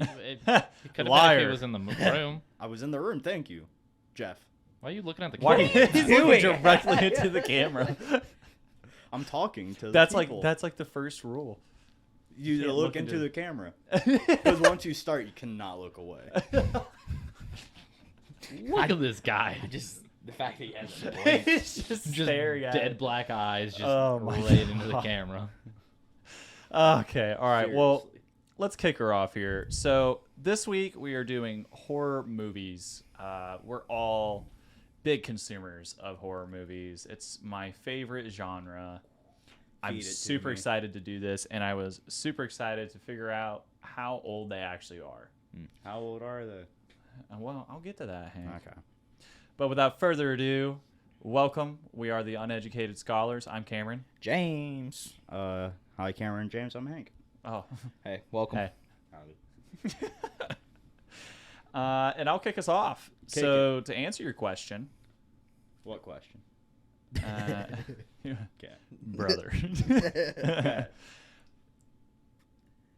He could have been if he was in the room. I was in the room. Thank you, Jeff. Why are you looking at the Why camera? he's looking directly into the camera. I'm talking to That's the people. like the first rule. You can't look look into into- the camera. Because once you start, you cannot look away. Look at this guy. The fact that he has a blink. He's just staring at dead it. black eyes, just Oh my right into the God. camera. Okay, all right. Well, Seriously. let's kick her off here. So this week we are doing horror movies. We're all big consumers of horror movies. It's my favorite genre. I'm Feed it to super me. excited to do this, and I was super excited to figure out how old they actually are. How old are they? Well, I'll get to that, Hank. Okay. But without further ado, welcome. We are the Uneducated Scholars. I'm Cameron. James. Hi, Cameron James. I'm Hank. Oh, Hey, welcome. hey. Howdy. And I'll kick us off. Kick So to answer your question, What question? Okay. brother.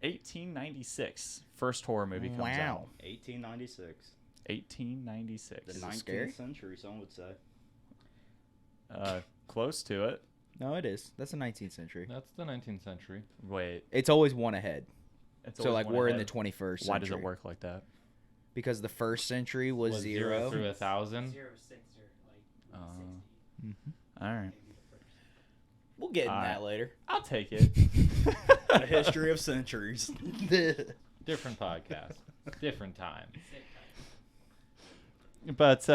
1896, first horror movie comes out. 1896. 1896. The Is it 19th scary? century, some would say. Close to it. No, it is. That's the 19th century. That's the 19th century. Wait. It's always one ahead. It's So, always like, one we're in the ahead. 21st century. Why does it work like that? Because the first century was Was zero. through 1,000. 0, 6, or like 60. All right. Maybe the first. We'll get in All that right. later. I'll take it. The history of centuries. Different podcast. Different time. Sick. But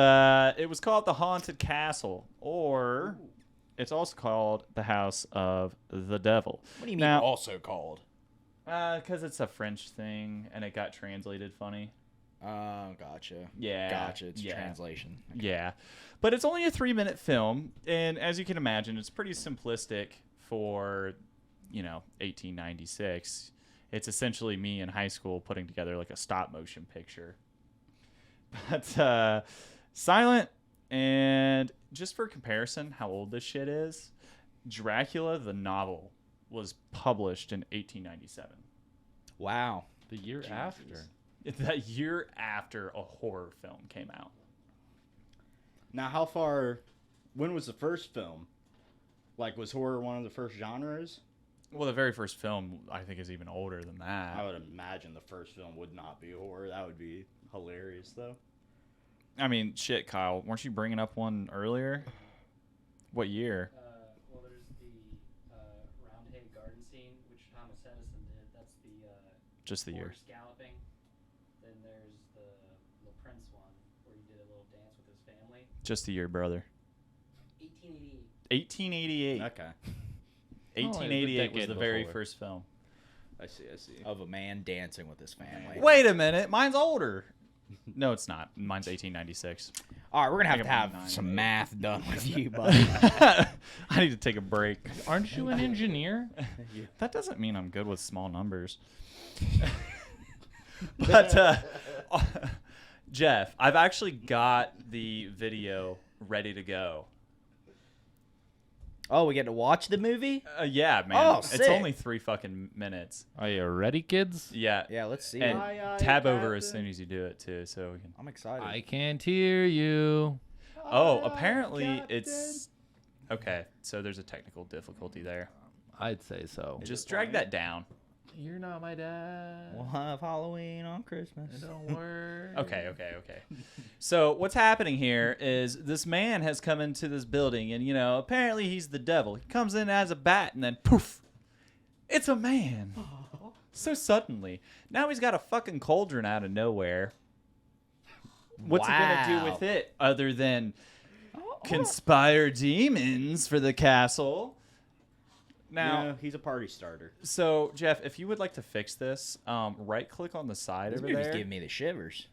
it was called the Haunted Castle, or it's also called the House of the Devil. What do you mean Now- also called? Because it's a French thing, and it got translated funny. Oh, gotcha. Yeah. Gotcha. It's yeah. translation. Yeah. But it's only a 3-minute film, and as you can imagine, it's pretty simplistic for, 1896. It's essentially me in high school putting together like a stop motion picture. But silent, and just for comparison, how old this shit is, Dracula the novel was published in 1897. Wow. The year after. That year after a horror film came out. Now, when was the first film? Like, was horror one of the first genres? Well, the very first film, I think, is even older than that. I would imagine the first film would not be horror. That would be hilarious, though. I mean, shit, Kyle, weren't you bringing up one earlier? What year? Well, there's the Roundhead garden scene, which Thomas Edison did. That's the Just the year. horse galloping. Then there's the Prince one, where he did a little dance with his family. Just the year, brother. 1888. 1888. Okay. 1888 was decade the very before. first film. I see. Of a man dancing with his family. Wait a minute, mine's older. No, it's not. Mine's 1896. All right, we're going I to think have I'm 9, some 8. math done with you, buddy. I need to take a break. Aren't you an engineer? That doesn't mean I'm good with small numbers. But, Jeff, I've actually got the video ready to go. Oh, we get to watch the movie? Yeah, man. Oh, it's sick. only 3 fucking minutes. Are you ready, kids? Yeah. Yeah, let's see. And Aye, aye, tab over as Captain. soon as you do it, too. So we can... I'm excited. I can't hear you. Oh, apparently it's... Okay, so there's a technical difficulty there. I'd say so. Just drag that down. You're not my dad. We'll have Halloween on Christmas. It don't work. Okay. So what's happening here is this man has come into this building, and, apparently he's the devil. He comes in as a bat, and then poof, it's a man. So suddenly. Now he's got a fucking cauldron out of nowhere. What's he going to do Wow. with it other than conspire demons for the castle? Now, he's a party starter. so Jeff, if you would like to fix this, right click on the side This over movie's there. giving me the shivers.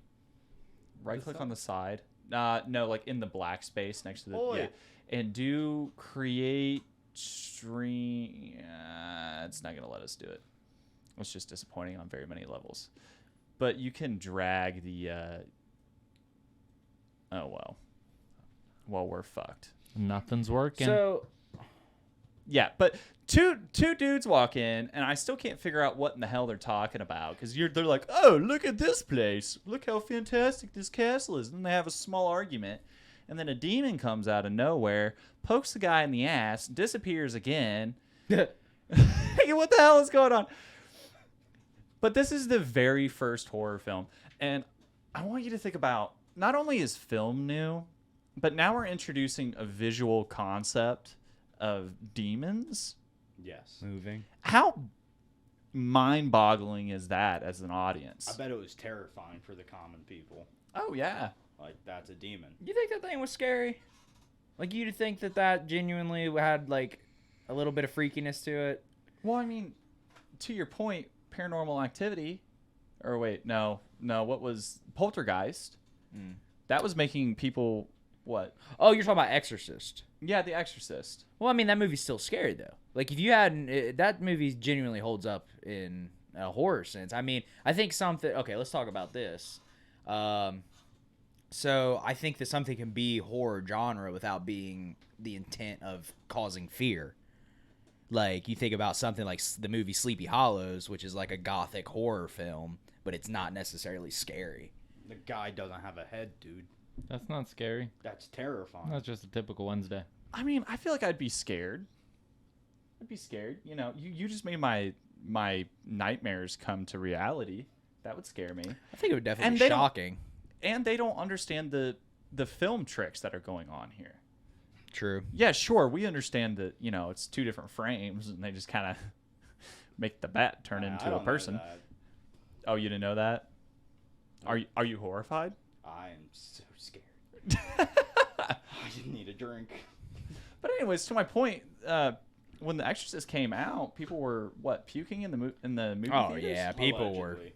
Right click on the side. No, like in the black space next to the Oh, yeah. And do create stream. It's not gonna let us do it. It's just disappointing on very many levels. But you can drag the. Oh well. Well, we're fucked. Nothing's working. So, Yeah, but two dudes walk in, and I still can't figure out what in the hell they're talking about because they're like, oh, look at this place, look how fantastic this castle is, and they have a small argument, and then a demon comes out of nowhere, pokes the guy in the ass, disappears again. What the hell is going on? But this is the very first horror film, and I want you to think about not only is film new, but now we're introducing a visual concept of demons. Yes. Moving. How mind-boggling is that as an audience? I bet it was terrifying for the common people. Oh yeah. Like, that's a demon. You think that thing was scary? Like, you'd think that genuinely had, like, a little bit of freakiness to it? Well, I mean, to your point, Paranormal Activity, or wait, no, what was Poltergeist? Mm. That was making people what? Oh, you're talking about Exorcist. Yeah, The Exorcist. Well, I mean, that movie's still scary, though. Like, if you hadn't... that movie genuinely holds up in a horror sense. I mean, I think something... Okay, let's talk about this. So, I think that something can be horror genre without being the intent of causing fear. Like, you think about something like the movie Sleepy Hollows, which is like a gothic horror film, but it's not necessarily scary. The guy doesn't have a head, dude. That's not scary. That's terrifying. That's just a typical Wednesday. I mean, I feel like I'd be scared. I'd be scared. You know, you just made my nightmares come to reality. That would scare me. I think it would definitely And be they don't- shocking. And they don't understand the film tricks that are going on here. True. Yeah, sure, we understand that, you know, it's two different frames and they just kind of make the bat turn I into don't a know person. that. Oh, you didn't know that? Are you horrified? I am so scared. I need a drink. But anyways, to my point, when The Exorcist came out, people were puking in the movie Oh, theaters? yeah, people were. Allegedly.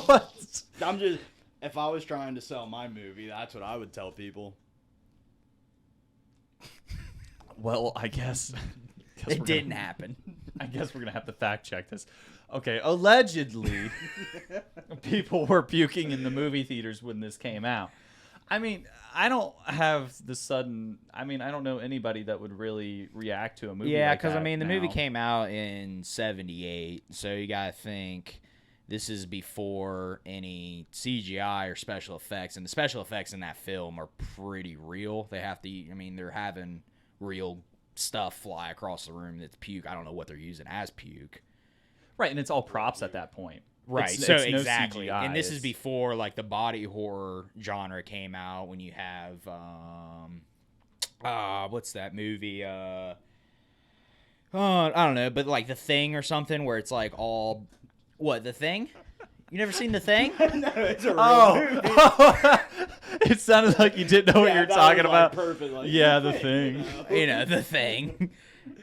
What? I'm just... If I was trying to sell my movie, that's what I would tell people. Well, I guess It didn't happen. I guess we're gonna have to fact check this. Okay, allegedly, people were puking in the movie theaters when this came out. I mean, I don't have the sudden. I mean, I don't know anybody that would really react to a movie. Yeah, like because, I that mean, the movie now. came out in 78, so you got to think this is before any CGI or special effects, and the special effects in that film are pretty real. They have to, I mean, they're having real stuff fly across the room that's puke. I don't know what they're using as puke. Right, and it's all props at that point. Right, It's- so it's no exactly. CGI, And this is it's- before, like, the body horror genre came out, when you have, what's that movie? I don't know, but, like, The Thing or something, where it's, like, all... What, The Thing? You never seen The Thing? No, it's a real movie. It sounded like you didn't know what Yeah, you were that talking was, like, about. perfect, like, Yeah, The Thing. You know, The Thing.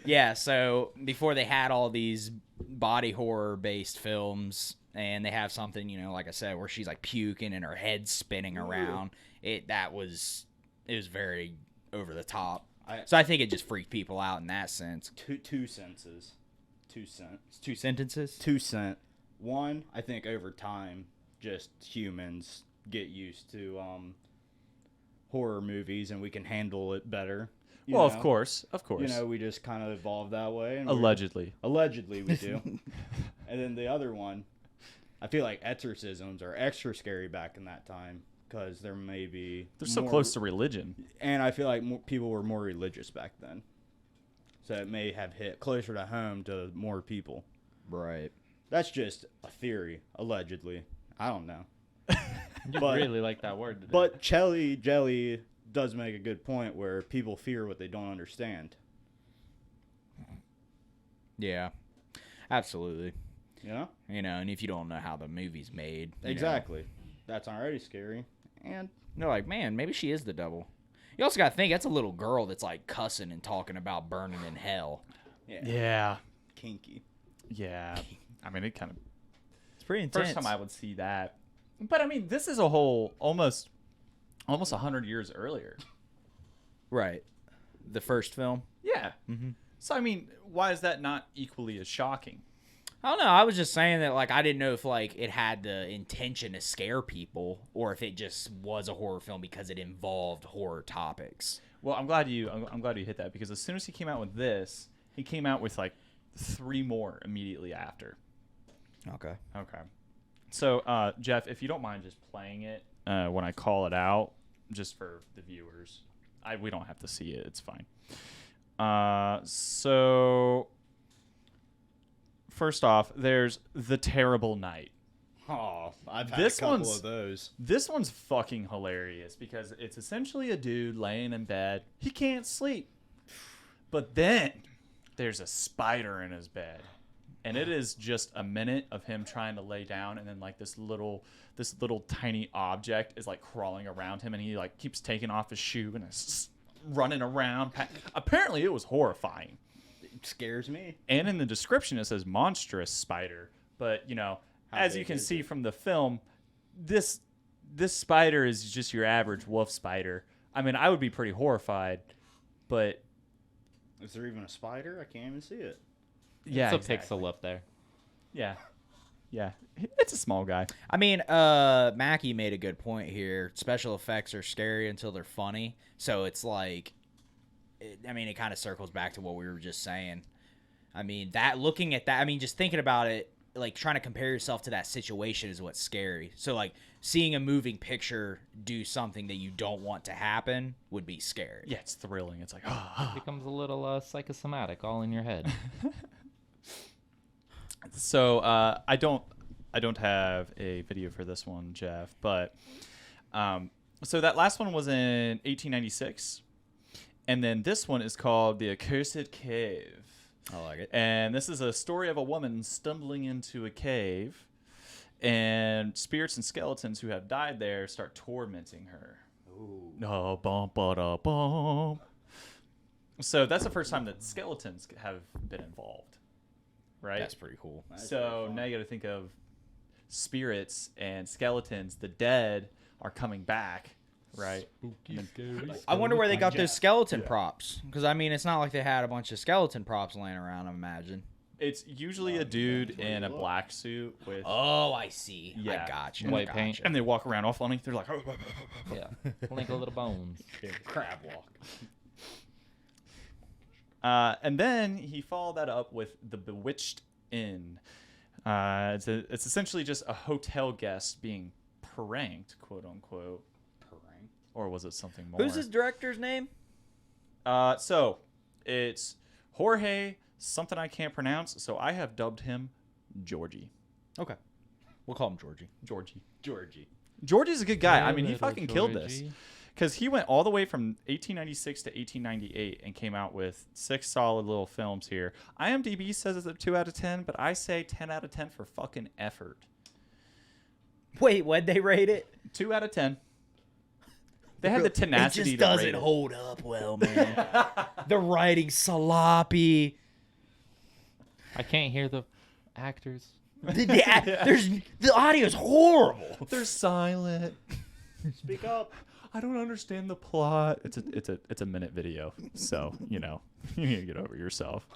Yeah, so before they had all these body horror based films, and they have something, you know, like I said, where she's like puking and her head's spinning around. It was very over the top. So I think it just freaked people out in that sense. Two senses. 2 cents. 2 sentences. 2 cent. One, I think over time, just humans get used to horror movies and we can handle it better. you Well, know? of course. You know, we just kind of evolved that way. And Allegedly. Allegedly, we do. And then the other one, I feel like exorcisms are extra scary back in that time because there may be... They're so more- close to religion. And I feel like people were more religious back then. So it may have hit closer to home to more people. Right. That's just a theory, allegedly. I don't know. You But- really like that word today. But Jelly does make a good point where people fear what they don't understand. Yeah. Absolutely. You know? You know, and if you don't know how the movie's made. you know, Exactly. That's already scary. And they're like, man, maybe she is the devil. You also got to think, that's a little girl that's like cussing and talking about burning in hell. Yeah. kinky. Yeah. I mean, it kind of... It's pretty intense. First time I would see that. But, I mean, this is a whole almost 100 years earlier. Right. The first film. Yeah. Mm-hmm. So, I mean, why is that not equally as shocking? I don't know. I was just saying that, like, I didn't know if, like, it had the intention to scare people or if it just was a horror film because it involved horror topics. Well, I'm glad you hit that, because as soon as he came out with this, he came out with like 3 more immediately after. Okay. Okay. So, Jeff, if you don't mind just playing it when I call it out, just for the viewers. We don't have to see it. It's fine. So, first off, there's The Terrible Night. Oh, I've had This a couple one's- of those. This one's fucking hilarious because it's essentially a dude laying in bed. He can't sleep. But then there's a spider in his bed. And it is just a minute of him trying to lay down, and then like this little tiny object is like crawling around him, and he like keeps taking off his shoe and is running around. Apparently it was horrifying. It scares me. And in the description it says monstrous spider, but you know, How as you big can is see it? from the film, this spider is just your average wolf spider. I mean, I would be pretty horrified, but Is there even a spider? I can't even see it. yeah, It's a exactly. pixel up there. Yeah, it's a small guy. I mean, Mackie made a good point here. Special effects are scary until they're funny. So it's like, it kind of circles back to what we were just saying. I mean, looking at that, just thinking about it, like trying to compare yourself to that situation is what's scary. So like seeing a moving picture do something that you don't want to happen would be scary. Yeah, it's thrilling. It's like, It becomes a little psychosomatic, all in your head. So I don't have a video for this one, Jeff, but so that last one was in 1896, and then this one is called The Acoustic Cave. I like it. And this is a story of a woman stumbling into a cave, and spirits and skeletons who have died there start tormenting her. Ooh. No, bum, ba, da, bum. So that's the first time that skeletons have been involved, right? That's pretty cool. That's So pretty fun. now you got to think of spirits and skeletons. The dead are coming back, right? I wonder where they got Jack. those skeleton props. Because, it's not like they had a bunch of skeleton props laying around, I imagine. It's usually a dude in a black suit with, Oh, I see. Yeah. I gotcha. White paint. and they walk around all funny. They're like, Yeah. Link a little bones. Crab walk. and then he followed that up with The Bewitched Inn. It's essentially just a hotel guest being pranked, quote unquote, or was it something more? Who's this director's name? So it's Jorge, something I can't pronounce, so I have dubbed him Georgie. Okay. We'll call him Georgie. Georgie's a good guy. I mean, he Little fucking killed this. Georgie. Because he went all the way from 1896 to 1898 and came out with 6 solid little films here. IMDb says it's a 2 out of 10, but I say 10 out of 10 for fucking effort. Wait, what'd they rate it? 2 out of 10. They had the tenacity to rate it. hold up well, man. The writing's sloppy. I can't hear the actors. The audio's horrible. They're silent. Speak up. I don't understand the plot. It's a minute video, so you know you need to get over yourself.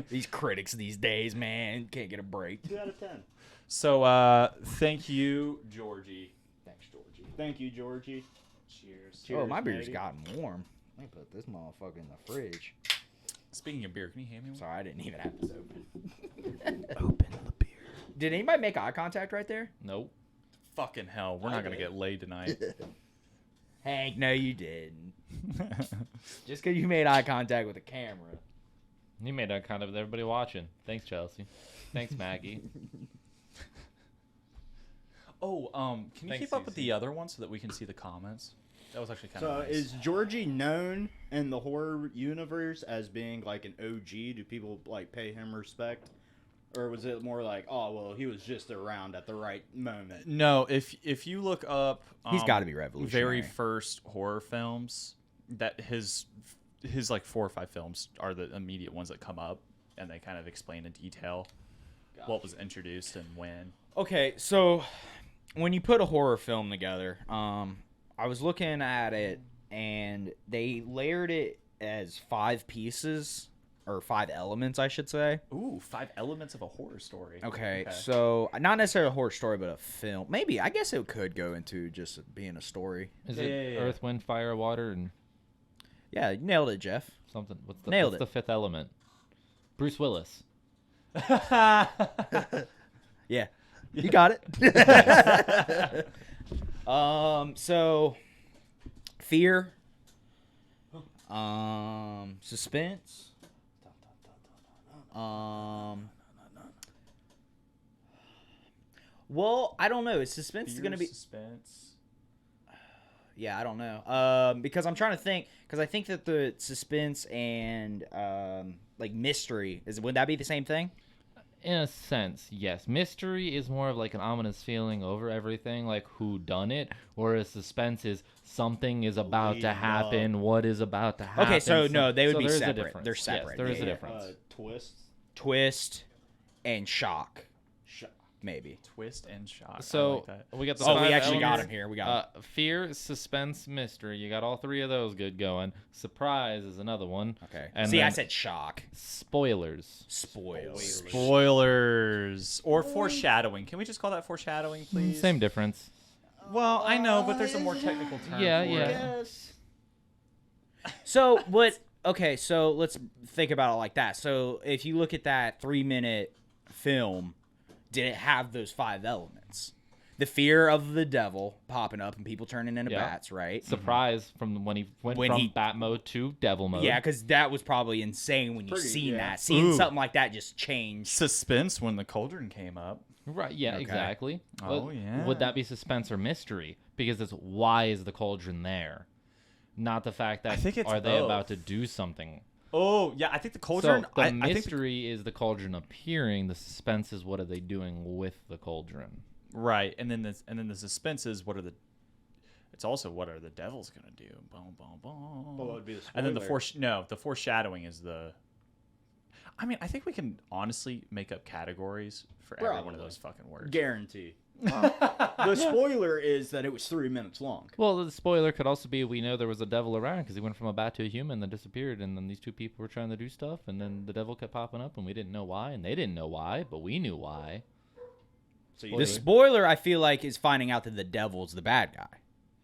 These critics these days, man, can't get a break. 2 out of 10. So thank you, Georgie. Thanks, Georgie. Thank you, Georgie. Cheers. Cheers, Oh, my beer's matey. gotten warm. Let me put this motherfucker in the fridge. Speaking of beer, can you hand me one? Sorry, I didn't even have this open. Open the beer. Did anybody make eye contact right there? Nope. Fucking hell, we're not gonna get laid tonight. Hank, no, you didn't. Just because you made eye contact with the camera. You made that kind of with everybody watching. Thanks, Chelsea. Thanks, Maggie. Oh, can you Thanks, keep up with Susie. the other one so that we can see the comments? That was actually kind So of nice. is Georgie known in the horror universe as being like an OG? Do people like pay him respect? Or was it more like, oh, well, he was just around at the right moment? No, if you look up, He's gotta be revolutionary. Very first horror films, that his like 4 or 5 films are the immediate ones that come up, and they kind of explain in detail what was introduced and when. Okay, so when you put a horror film together, I was looking at it, and they layered it as 5 pieces, or 5 elements, I should say. Ooh, 5 elements of a horror story. Okay, so not necessarily a horror story, but a film. Maybe, I guess it could go into just being a story. Is Yeah, it yeah, yeah. Earth, Wind, Fire, Water, and Yeah, you nailed it, Jeff. Something. What's Nailed the it. fifth element? Bruce Willis. Yeah, you got it. So fear, suspense, well, I don't know. Is suspense Fear, going to be? suspense. Yeah, I don't know. Because I'm trying to think. Because I think that the suspense and like mystery would that be the same thing? In a sense, yes. Mystery is more of like an ominous feeling over everything, like who done it, whereas suspense is something is about to Leading happen. up. What is about to happen? Okay, so no, they would so be there is a separate. difference. They're Yes, separate. there is a Yeah. difference. Twists. Twist and shock, maybe. Twist and shock. I So like that. we got the Oh, we five actually got elements. him here. We got him. Fear, suspense, mystery. You got all three of those good going. Surprise is another one. Okay. And See, I then said shock. spoilers. Spoilers. Spoilers or foreshadowing. Can we just call that foreshadowing, please? Same difference. Well, I know, but there's a more technical term. Yeah, for yeah. it. Yes. So, what? Okay, so let's think about it like that. So, if you look at that 3-minute film, did it have those 5 elements? The fear of the devil popping up and people turning into Yeah. bats, right? Surprise from when he went When from he- bat mode to devil mode. Yeah, because that was probably insane when you Pretty, seen yeah. that. Seeing Ooh. something like that just change. Suspense when the cauldron came up. Right. Yeah. Okay. Exactly. Oh, But yeah. Would that be suspense or mystery? Because it's why is the cauldron there, not the fact that I think it's are they both. about to do something. Oh, yeah, I think the cauldron. So the I think mystery is the cauldron appearing. The suspense is what are they doing with the cauldron. right, and then the suspense is what are the. It's also what are the devils gonna do? Boom, boom, boom. Well, what would be the And then the spoiler? the foreshadowing is the. I mean, I think we can honestly make up categories for every one of Probably. those fucking words. Guarantee. The spoiler is that it was 3 minutes long. Well, the spoiler could also be we know there was a devil around because he went from a bat to a human, then disappeared, and then these two people were trying to do stuff, and then the devil kept popping up, and we didn't know why, and they didn't know why, but we knew why. So you The spoiler, I feel like, is finding out that the devil's the bad guy.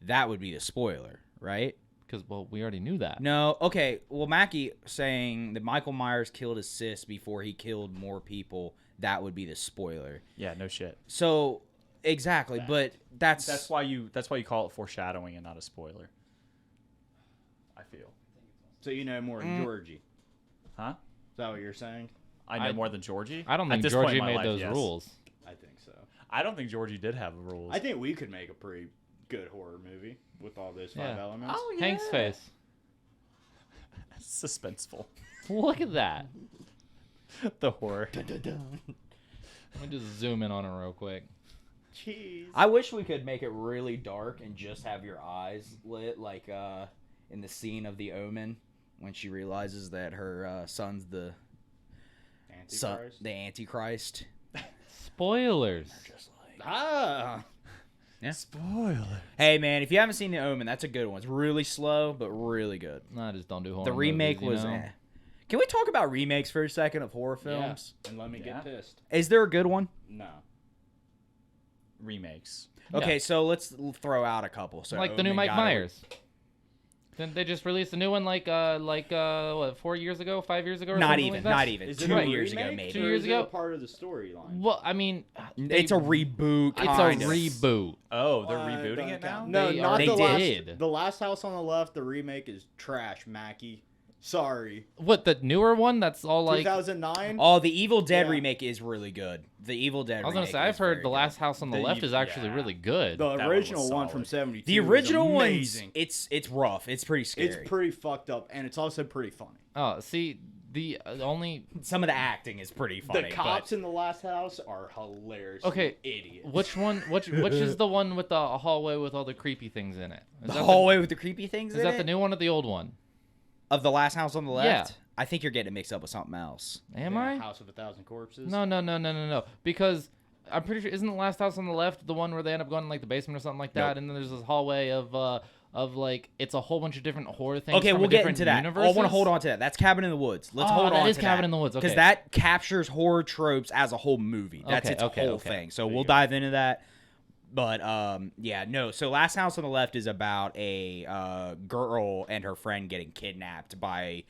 That would be the spoiler, right? Because well, we already knew that. No, okay. Well, Mackie saying that Michael Myers killed his sis before he killed more people. That would be the spoiler. Yeah, no shit. So exactly, but That's why you call it foreshadowing and not a spoiler. I feel. So you know more than Georgie. Huh? Is that what you're saying? I know I- more than Georgie. I don't At think this point Georgie in my made life, those yes. rules. I think so. I don't think Georgie did have rules. I think we could make a pretty good horror movie with all those 5 Yeah. elements. Oh, Hank's face. Suspenseful. Look at that. The horror. Let me just zoom in on it real quick. Jeez. I wish we could make it really dark and just have your eyes lit, like in the scene of the Omen when she realizes that her son's the Antichrist. the Antichrist. Spoilers. Ah. Yeah. Spoiler. Hey man, if you haven't seen the Omen, that's a good one. It's really slow, but really good. No, I just don't do horror. The remake movies, was. you know? Can we talk about remakes for a second of horror films? And let me Yeah. get pissed. Is there a good one? No. Remakes. Okay, Yeah. so let's throw out a couple. So Like the new Omen Mike got a- Myers. Then they just released a new one what 4 years ago, 5 years ago, or Not something even, like that? not even. Is 2 it a years ago, remake, maybe. 2 or years is it ago? a part of the storyline? Well, I mean, It's a reboot. It's a kind of. reboot. Oh, they're rebooting it now? No, They not already the last. did. The Last House on the Left. The remake is trash, Mackie. Sorry. What, the newer one? That's all like. 2009. Oh, the Evil Dead Yeah. remake is really good. The Evil Dead. I was gonna remake say I've is very heard The good. Last House on the Left is actually yeah. really good. The That one original was one from solid. 72. The original is one's amazing. it's rough. It's pretty scary. It's pretty fucked up, and it's also pretty funny. Oh, see, the only Some of the acting is pretty funny. The cops in the Last House are hilarious. Okay, idiots. which one? Which is the one with the hallway with all the creepy things in it? Is the that hallway with the creepy things Is in that it? the new one or the old one? Of the Last House on the Left? Yeah. I think you're getting it mixed up with something else. Am Yeah, I? House of a Thousand Corpses. No. Because I'm pretty sure isn't the Last House on the Left the one where they end up going in like the basement or something like that, Nope. and then there's this hallway of like it's a whole bunch of different horror things. Okay, from we'll a get different into that. I universes? want to hold on to that. That's Cabin in the Woods. Let's Oh, hold that on is to Cabin that. in the Woods, Because okay. that captures horror tropes as a whole movie. That's Okay, its okay, whole okay. thing. So There we'll you go. dive into that. But yeah, no. So Last House on the Left is about a girl and her friend getting kidnapped by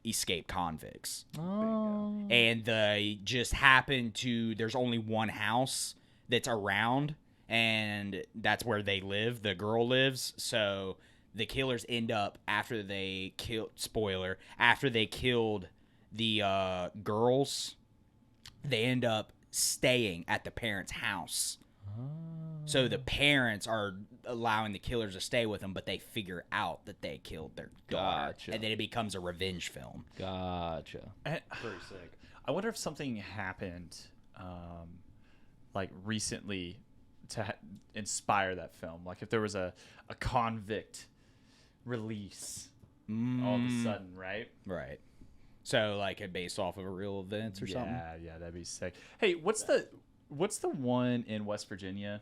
escaped convicts, and they just happen to. There's only one house that's around, and that's where they live. The girl lives. So the killers end up after they kill. Spoiler: after they killed the girls, they end up staying at the parents' house. So the parents are allowing the killers to stay with them, but they figure out that they killed their daughter, Gotcha. and then it becomes a revenge film. Gotcha. Pretty sick. I wonder if something happened, like recently, to inspire that film. Like if there was a convict release all of a sudden, right? Right. So like based off of a real events or something. Yeah, that'd be sick. Hey, what's the one in West Virginia?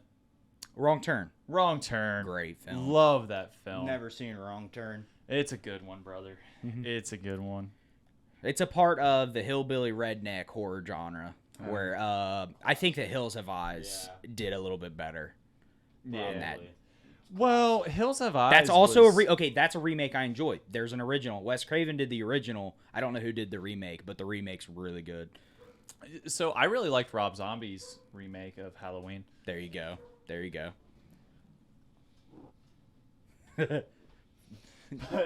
Wrong Turn. Wrong Turn. Great film. Love that film. Never seen Wrong Turn. It's a good one, brother. It's a good one. It's a part of the hillbilly redneck horror genre where I think that Hills Have Eyes did a little bit better. Yeah. That. Well, Hills Have Eyes. That's also was... okay. That's a remake I enjoyed. There's an original. Wes Craven did the original. I don't know who did the remake, but the remake's really good. So I really liked Rob Zombie's remake of Halloween. There you go. There you go.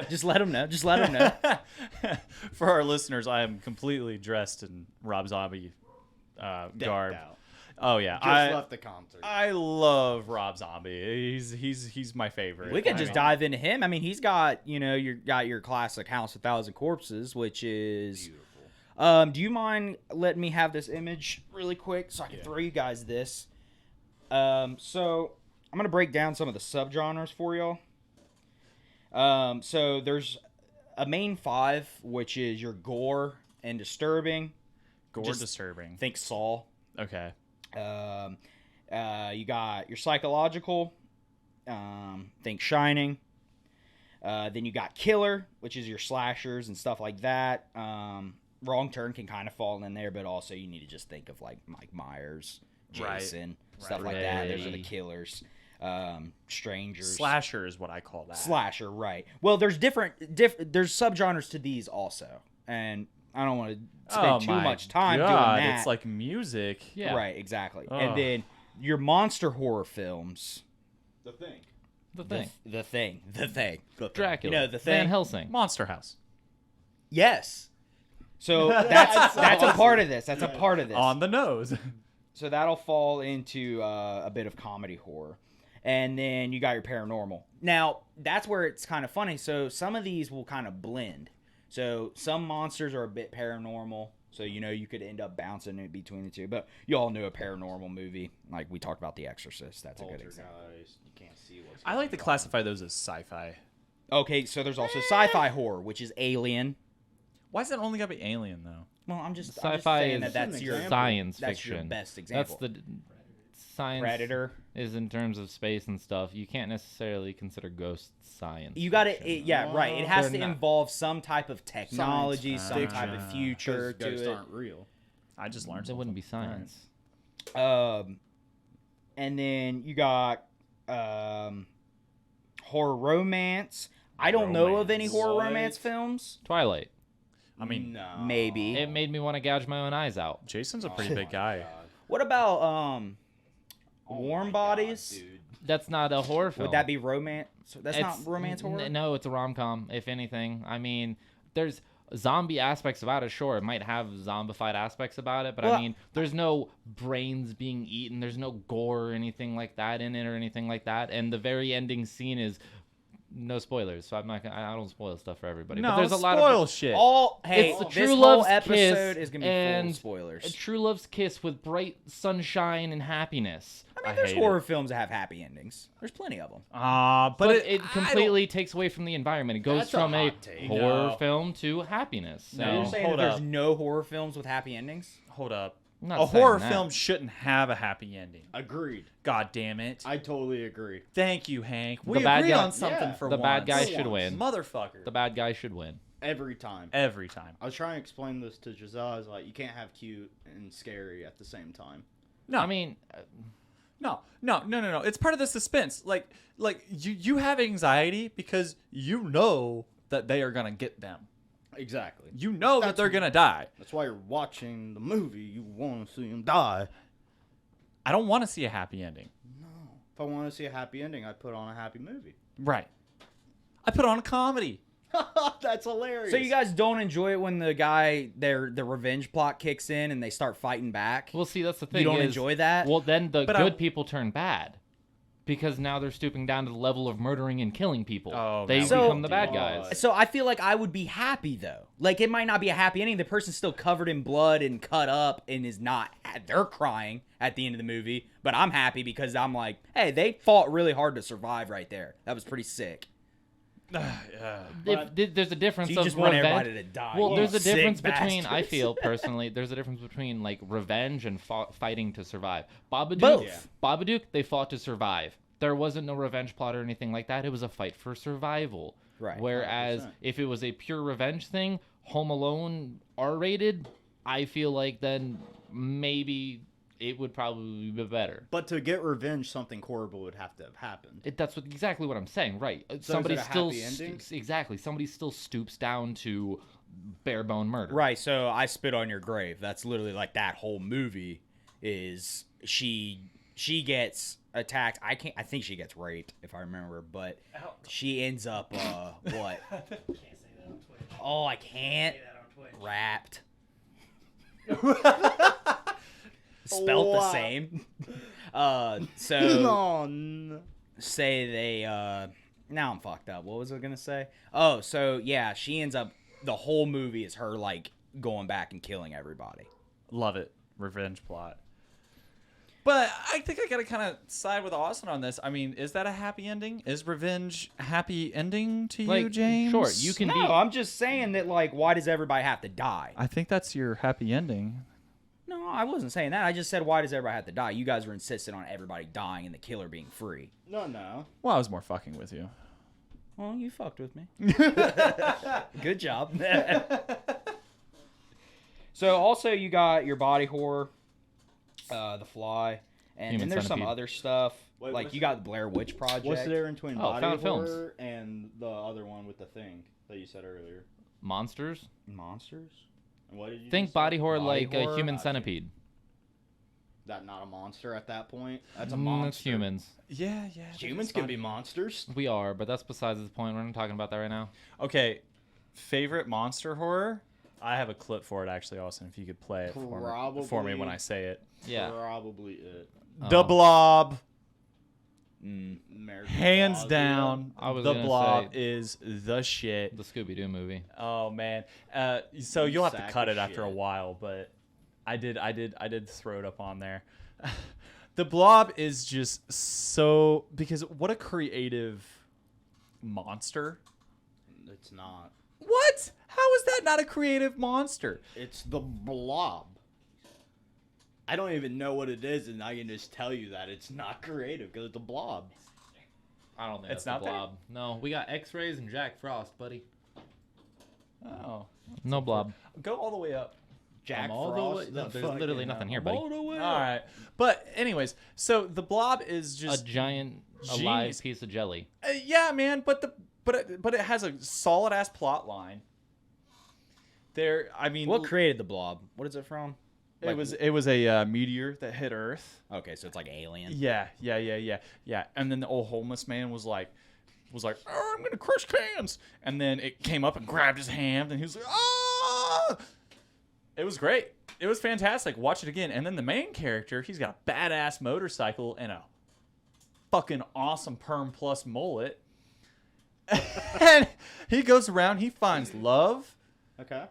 Just let him know. Just let him know. For our listeners, I am completely dressed in Rob Zombie garb. Out. Oh yeah, Just left the concert. I love Rob Zombie. He's my favorite. We could I just mean, dive into him. I mean, he's got your classic House of Thousand Corpses, which is Beautiful. Do you mind letting me have this image really quick so I can throw you guys this? So I'm gonna break down some of the subgenres for y'all. So there's a main 5, which is your gore and disturbing. Just disturbing. Think Saw. Okay. You got your psychological. Think Shining. Then you got killer, which is your slashers and stuff like that. Wrong Turn can kind of fall in there, but also you need to just think of like Mike Myers, Jason, stuff like that. Those are the killers. Strangers. Slasher is what I call that. Slasher, right. Well, there's there's subgenres to these also. And I don't want to spend too much time doing that. It's like music. Yeah. Right, exactly. Ugh. And then your monster horror films. The Thing. The Thing. The Thing. Dracula. You know, The Thing. Van Helsing. Monster House. Yes. So that's a part of this. That's a part of this. On the nose. So that'll fall into a bit of comedy horror. And then you got your paranormal. Now, that's where it's kind of funny. So some of these will kind of blend. So some monsters are a bit paranormal. So, you could end up bouncing it between the two. But you all know a paranormal movie. Like we talked about The Exorcist. That's a good example. You can't see what's I like to going on. classify those as sci-fi. Okay, so there's also sci-fi horror, which is Alien. Why is it only got to be alien though? Well, I'm just Sci-fi saying is that's your science that's your fiction. best example. That's the science. Predator. Is in terms of space and stuff. You can't necessarily consider ghosts science. You got fiction. it. Yeah, right. It has They're to not. involve some type of technology, Science some type fiction. of future Because ghosts to aren't real. I just learned That something. wouldn't be science. it. And then you got horror romance. I don't know of any horror What? romance films. Twilight. I mean, no. Maybe. It made me want to gouge my own eyes out. Jason's a Oh pretty big my guy. God. What about Oh Warm my God, Bodies? dude. That's not a horror film. Would that be romance? So that's not It's- romance horror. No, it's a rom-com. If anything, I mean, there's zombie aspects about it. Sure, it might have zombified aspects about it, but Well, I mean, there's no brains being eaten. There's no gore or anything like that in it or anything like that. And the very ending scene is no spoilers, so I'm not. I don't spoil stuff for everybody. No, but there's a lot spoil of shit. Hey, It's the this True whole Love's episode Kiss is gonna be full of and spoilers. a true love's kiss with bright sunshine and happiness. I mean, I there's hate horror films that have happy endings. There's plenty of them. But But it I don't- completely takes away from the environment. It goes That's a from a hot take. horror No. film to happiness. No. So, You're saying hold that there's up. no horror films with happy endings? Hold up. I'm not A saying horror that. film shouldn't have a happy ending. Agreed. God damn it. I totally agree. Thank you, Hank. The We bad agree guy- on something yeah. for The once. bad guy For should once. win. Motherfucker. The bad guy should win. Every time. Every time. I was trying to explain this to Giselle. I was like, you can't have cute and scary at the same time. No. I mean, No. It's part of the suspense. Like you have anxiety because you know that they are gonna get them. Exactly. You know that they're gonna die. That's why you're watching the movie. You want to see them die. I don't want to see a happy ending. No. If I want to see a happy ending, I put on a happy movie. Right. I put on a comedy. That's hilarious. So you guys don't enjoy it when the revenge plot kicks in and they start fighting back? Well, see, that's the thing. You don't is- enjoy that? Well, then the But good people turn bad. Because now they're stooping down to the level of murdering and killing people. Oh, they man. become the So- bad guys. So I feel like I would be happy though. Like it might not be a happy ending. The person's still covered in blood and cut up and is not. They're crying at the end of the movie, but I'm happy because I'm like, hey, they fought really hard to survive right there. That was pretty sick. There's a difference So you of just want revenge. everybody to die. Well, you there's a sick difference between. I bastards. feel personally, there's a difference between like revenge and fighting to survive. Babadook, Both. Babadook, they fought to survive. There wasn't no revenge plot or anything like that. It was a fight for survival. Right. Whereas 100%. if it was a pure revenge thing, Home Alone R-rated, I feel like then maybe it would probably be better. But to get revenge, something horrible would have to have happened. Exactly what I'm saying, right? So Somebody is it a still happy ending? exactly. Somebody still stoops down to bare bone murder. Right, so I spit on your grave. That's literally like that whole movie is she gets attacked. I think she gets raped if I remember, but she ends up what? Can't say that on Twitch. Oh, I can't. Say that on Twitch. Wrapped. Spelt the Wow. same. So No. say they now I'm fucked up. What was I gonna say? Oh, so yeah, she ends up the whole movie is her like going back and killing everybody. Love it. Revenge plot. But I think I gotta kind of side with Austin on this. I mean, is that a happy ending? Is revenge a happy ending to Like, you, James? sure, you can No, be. I'm just saying that like why does everybody have to die? I think that's your happy ending. No, I wasn't saying that. I just said why does everybody have to die? You guys were insistent on everybody dying and the killer being free. No. Well, I was more fucking with you. Well, you fucked with me. Good job. So also you got your body horror, The Fly, and Human then there's some Centipede. other stuff. Wait, like what's you got the Blair Witch Project. What's the difference between Oh, body found films. horror and the other one with the thing that you said earlier? Monsters. Monsters? And what did you Think just say? body horror Body like horror? a human Gotcha. centipede. That not a monster at that point? That's a That's monster. humans. Yeah. Humans can be monsters. We are, but that's besides the point. We're not talking about that right now. Okay, favorite monster horror? I have a clip for it actually, Austin. If you could play it for me when Probably. I say it. Yeah. Probably it. The Blob, American hands Claws, down. I was The gonna Blob say- is the shit. The Scooby Doo movie. Oh man. So you'll have to Sack cut of it after a shit. while, but I did throw it up on there. The Blob is just so because what a creative monster. It's not. What? How is that not a creative monster? It's the Blob. I don't even know what it is, and I can just tell you that it's not creative because it's a blob. I don't think It's that's not the there? Blob. No, we got X-rays and Jack Frost, buddy. Oh. No Blob. Go all the way up. Jack I'm all the Frost. way- the no, there's fucking, literally nothing here, buddy. all the way All up. right. But anyways, so the Blob is A just giant alive Genius. piece of jelly. yeah, man, but it has a solid ass plot line. There, I mean, What created the Blob? What is it from? it was a meteor that hit Earth. Okay, so it's like Alien. Yeah. And then the old homeless man was like, oh, I'm gonna crush cans. And then it came up and grabbed his hand, and he was like, ah! It was great. It was fantastic. Watch it again. And then the main character, he's got a badass motorcycle and a fucking awesome perm plus mullet. And he goes around. He finds love. Okay.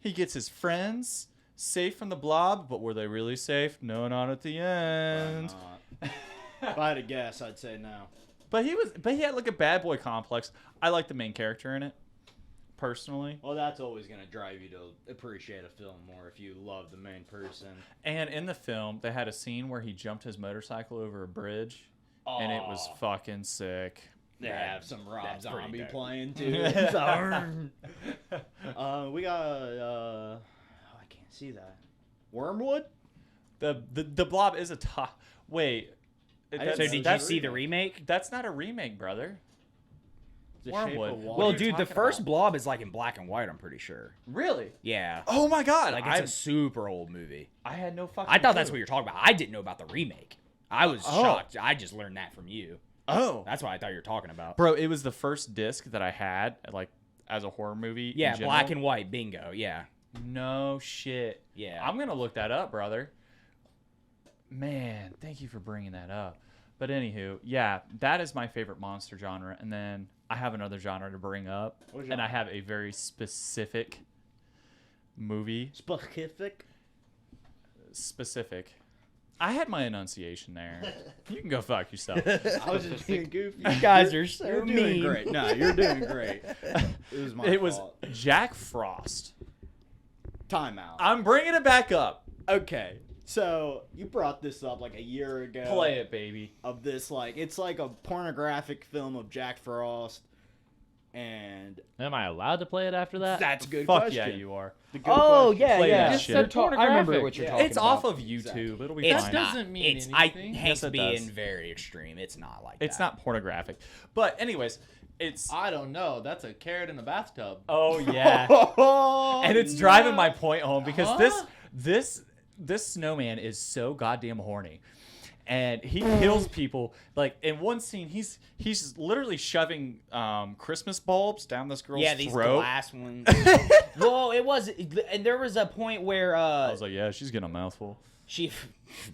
He gets his friends safe from the Blob, but were they really safe? No, not at the end. If I had to guess, I'd say no. But he had like a bad boy complex. I like the main character in it, personally. Well, that's always going to drive you to appreciate a film more if you love the main person. And in the film, they had a scene where he jumped his motorcycle over a bridge, and it was fucking sick. They have some Rob that's pretty Zombie dope. playing too. We got I can't see that. Wormwood? The Blob is a top. Wait, That's- So did you that's- see the remake? That's not a remake, brother. The Shape Wormwood. of Water. What Well, are you dude, the talking first about? Blob is like in black and white. I'm pretty sure. Really? Yeah. Oh my god! Like it's a super old movie. I had no fucking. I thought that's clue. what you're talking about. I didn't know about the remake. I was shocked. I just learned that from you. Oh, That's what I thought you were talking about. bro, it was the first disc that I had, like, as a horror movie. Yeah, in general. black and white. Bingo. Yeah. No shit. Yeah. I'm gonna look that up, brother. Man, thank you for bringing that up. But anywho, yeah, that is my favorite monster genre. And then I have another genre to bring up, What and I genre? have a very specific movie. Specific. I had my enunciation there. You can go fuck yourself. I was just being goofy. You guys are so You're doing mean. great. No, you're doing great. It was my It was fault. Jack Frost. Timeout. I'm bringing it back up. Okay, so you brought this up like a year ago. Play it, baby. Of this, like, it's like a pornographic film of Jack Frost, and Am I allowed to play it after that? that's a good Fuck question. yeah, you are. The good Oh question. yeah, Play yeah. that shit. You're ta- I remember Pornographic. what you're Yeah. talking It's about. off of YouTube. Exactly. It'll be It's fine. That not. doesn't mean it's, anything. I hate Yes, to it be does. in very extreme. It's not like It's that. not pornographic. But anyways, it's I don't know. That's a carrot in a bathtub. oh yeah. And it's driving my point home because this snowman is so goddamn horny. And he kills people. Like in one scene, he's literally shoving Christmas bulbs down this girl's Yeah, these throat. glass ones. Well, it was, and there was a point where I was like, yeah, she's getting a mouthful. she,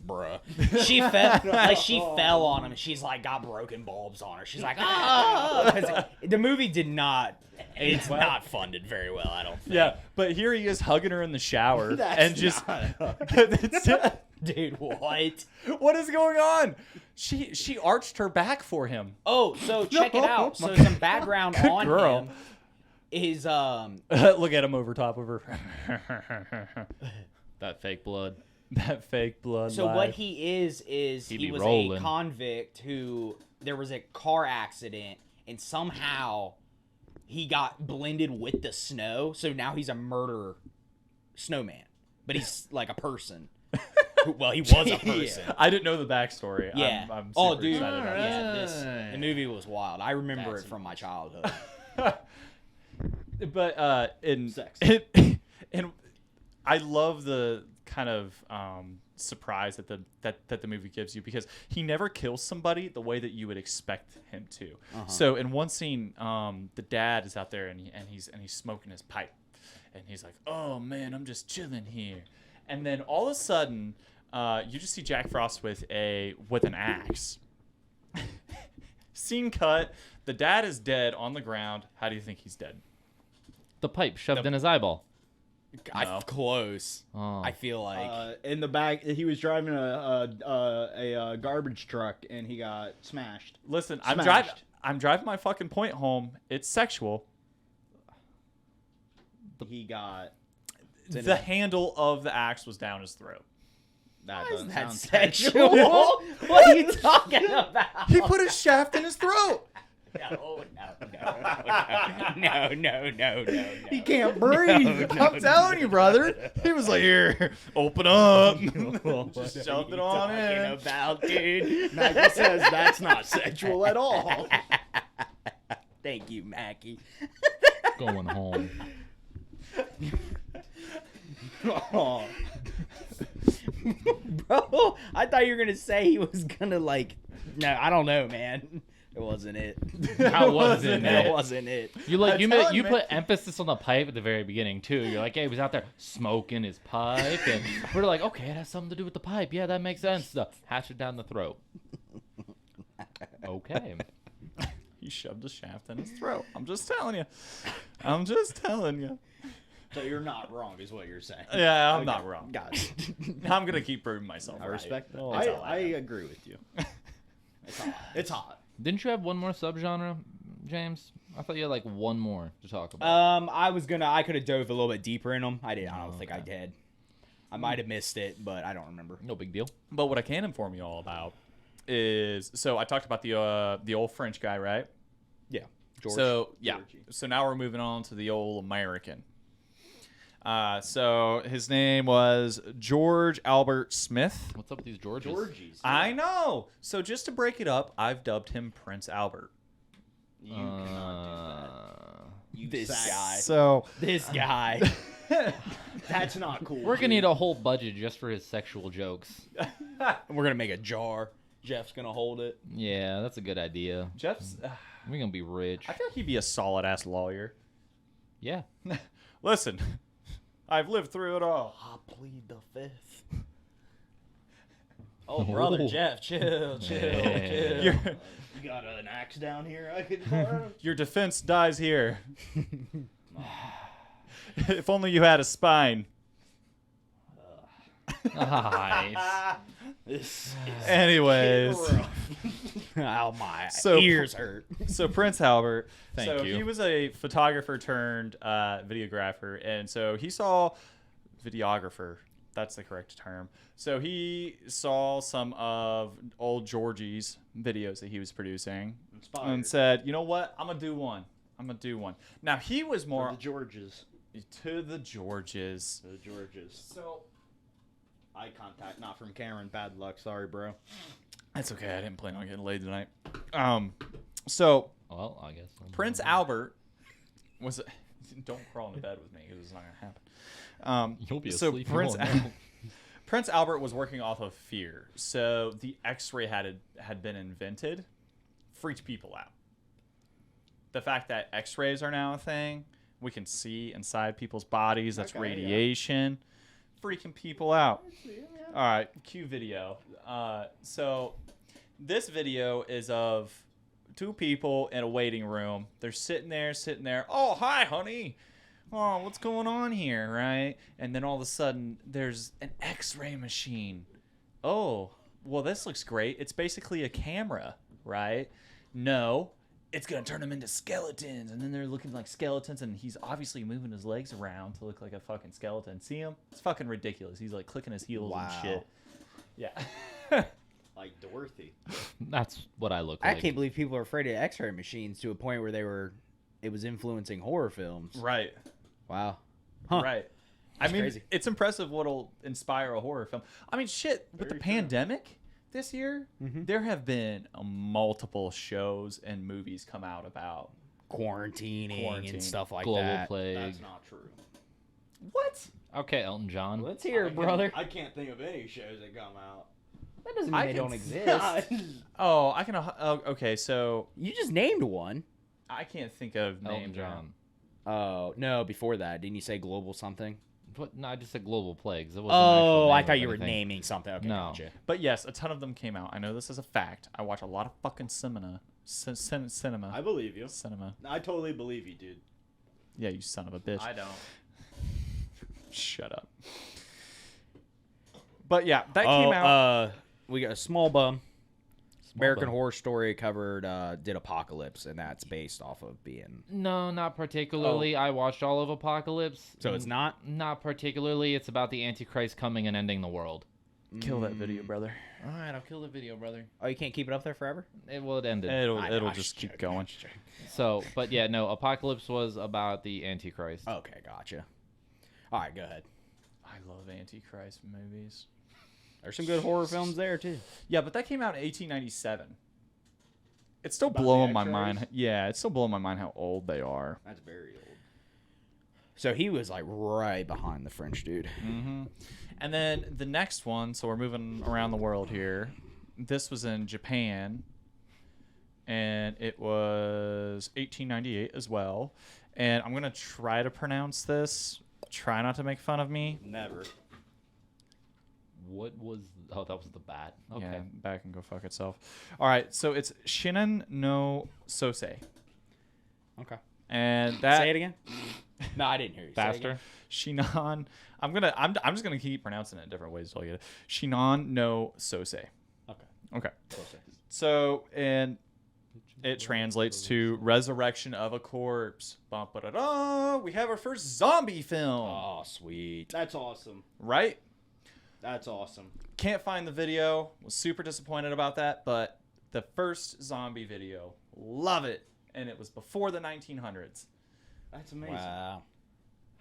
bruh, she fell like she fell on him. And she's like got broken bulbs on her. She's like, ah. 'Cause the movie did not. It's not funded very well. I don't think. Yeah, but here he is hugging her in the shower That's and just. Dude, what? What is going on? She arched her back for him. Oh, so check it out. So some background Good on girl. him is Look at him over top of her. That fake blood. That fake blood. So lie. what he is He he be was rolling. a convict who there was a car accident and somehow he got blended with the snow. So now he's a murderer snowman, but he's like a person. Well, he was a person. I didn't know the backstory. Yeah. I'm Oh, super dude. excited about Yeah, Alright. the movie was wild. I remember That's it from my childhood. this. But in Sex. and I love the kind of surprise that the movie gives you because he never kills somebody the way that you would expect him to. So in one scene, the dad is out there and he's smoking his pipe, and he's like, "Oh man, I'm just chilling here," and then all of a sudden, you just see Jack Frost with an axe. Scene cut. The dad is dead on the ground. How do you think he's dead? The pipe shoved in his eyeball. No. Close. Oh. I feel like In the back, he was driving a garbage truck and he got smashed. Listen, Smashed. I'm driving my fucking point home. It's sexual. He got. The handle of the axe was down his throat. That Why is doesn't that sound sexual? What are you talking about? He put his shaft in his throat. No. He can't breathe. I'm telling you, brother. He was like, "Here, open up." Just shoved it on in. About, dude. Mackie says that's not sexual at all. Thank you, Mackie. Going home. Oh. Bro, I thought you were gonna say he was gonna like. No, I don't know, man. It wasn't it. How wasn't It it? wasn't it. You like I'm you telling you you, put emphasis on the pipe at the very beginning too. You're like, hey, he was out there smoking his pipe, and we're like, okay, it has something to do with the pipe. Yeah, that makes sense. Hash it down the throat. Okay. He shoved a shaft in his throat. I'm just telling you. I'm just telling you. So you're not wrong, is what you're saying. Yeah, I'm Okay, not wrong. Got it. I'm gonna keep proving myself. I right. respect that. That's all I agree with you. It's hot. It's hot. Didn't you have one more subgenre, James? I thought you had like one more to talk about. I could have dove a little bit deeper in them. I don't think I did. I might have missed it, but I don't remember. No big deal. But what I can inform you all about is, so I talked about the old French guy, right? Yeah. So yeah. Georgie. So now we're moving on to the old American. So his name was George Albert Smith. What's up with these Georges? Georgies. I know. So just to break it up, I've dubbed him Prince Albert. You cannot do that. You This sack. guy. So This guy. That's not cool. We're gonna need a whole budget just for his sexual jokes. We're gonna make a jar. Jeff's gonna hold it. Yeah, that's a good idea. Jeff's. We're gonna be rich. I feel like he'd be a solid ass lawyer. Yeah. Listen, I've lived through it all. I plead the fifth. Oh, brother Ooh. Jeff, chill, Yeah. Your, You got an axe down here I could borrow? your defense dies here. If only you had a spine. Nice. This is Anyways, Oh my So- ears hurt. so Prince Albert. Thank so you. he was a photographer turned videographer, and so he saw videographer. That's the correct term. So he saw some of old Georgie's videos that he was producing, inspired. and said, "You know what? I'm gonna do one. I'm gonna do one." Now he was For more the Georges. to the Georges. The Georges. So Eye contact, not from Cameron. Bad luck. Sorry, bro. that's okay. I didn't plan on getting laid tonight. So Well, I guess. Prince Albert was. Don't crawl into bed with me because it's not gonna happen. You'll be so asleep. You Prince won't know. Prince Albert was working off of fear. So the X-ray had been invented, freaked people out. The fact that X-rays are now a thing, we can see inside people's bodies. That's Okay, yeah. radiation, freaking people out. All right, cue video. So this video is of two people in a waiting room. They're sitting there. Oh, hi, honey. Oh, what's going on here, right? And then all of a sudden, there's an X-ray machine. Oh, well, this looks great. It's basically a camera, right? No, it's going to turn them into skeletons. And then they're looking like skeletons, and he's obviously moving his legs around to look like a fucking skeleton. See him? It's fucking ridiculous. He's like clicking his heels Wow. and shit. Yeah. Like Dorothy. That's what I look I like. can't believe people are afraid of X-ray machines to a point where it was influencing horror films. Right. Wow. Huh. Right. That's I mean, crazy. it's impressive what'll inspire a horror film. I mean, shit, with the Very true. pandemic this year, Mhm. there have been multiple shows and movies come out about. Quarantining Quarantine. and stuff like Global that. plague. That's not true. What? Okay, Elton John. Let's hear I it, can't- brother. I can't think of any shows that come out. That doesn't I mean they can don't s- exist. Oh, I can. Okay, so You just named one. I can't think of Elton names. John. Oh, no, before that. Didn't you say global something? What? No, I just said global plagues. It wasn't Oh, an actual I name thought of you were anything. naming something. Okay, No. gotcha. But yes, a ton of them came out. I know this is a fact. I watch a lot of fucking cinema. Cinema. I believe you. Cinema. I totally believe you, dude. Yeah, you son of a bitch. don't. Shut up. But yeah, that came out. We got a small bum. American Bum. Horror Story covered did Apocalypse, and that's based off of being. No, not particularly. I watched all of Apocalypse. So it's not. Not particularly. It's about the Antichrist coming and ending the world. Kill that video, brother. All right, I'll kill the video, brother. Oh, you can't keep it up there forever. It ended. It'll just keep going. So, but yeah, no. Apocalypse was about the Antichrist. Okay, gotcha. All right, go ahead. I love Antichrist movies. There's some good horror films there too. Yeah, but that came out in 1897. It's still About the blowing my X-rays? mind. Yeah, it's still blowing my mind how old they are. That's very old. So he was like right behind the French dude. Mm-hmm. And then the next one, so we're moving around the world here. This was in Japan, and it was 1898 as well. And I'm gonna try to pronounce this. Try not to make fun of me. Never. What was? Oh, that was the bat. Okay. Yeah, back and go fuck itself. All right, so it's Shinen no Sosei, Okay. and that Say it again. No, I didn't hear you. Say it Faster. again. Shinan. I'm just gonna keep pronouncing it in different ways until I get it. Shinan no Sosei. Okay. Okay. Closer. So and it translates to resurrection of a corpse. Bum, ba-da-da. We have our first zombie film, Oh, sweet. That's awesome. right? That's awesome. Can't find the video. Was super disappointed about that, but the first zombie video, love it, and it was before the 1900s. That's amazing. Wow.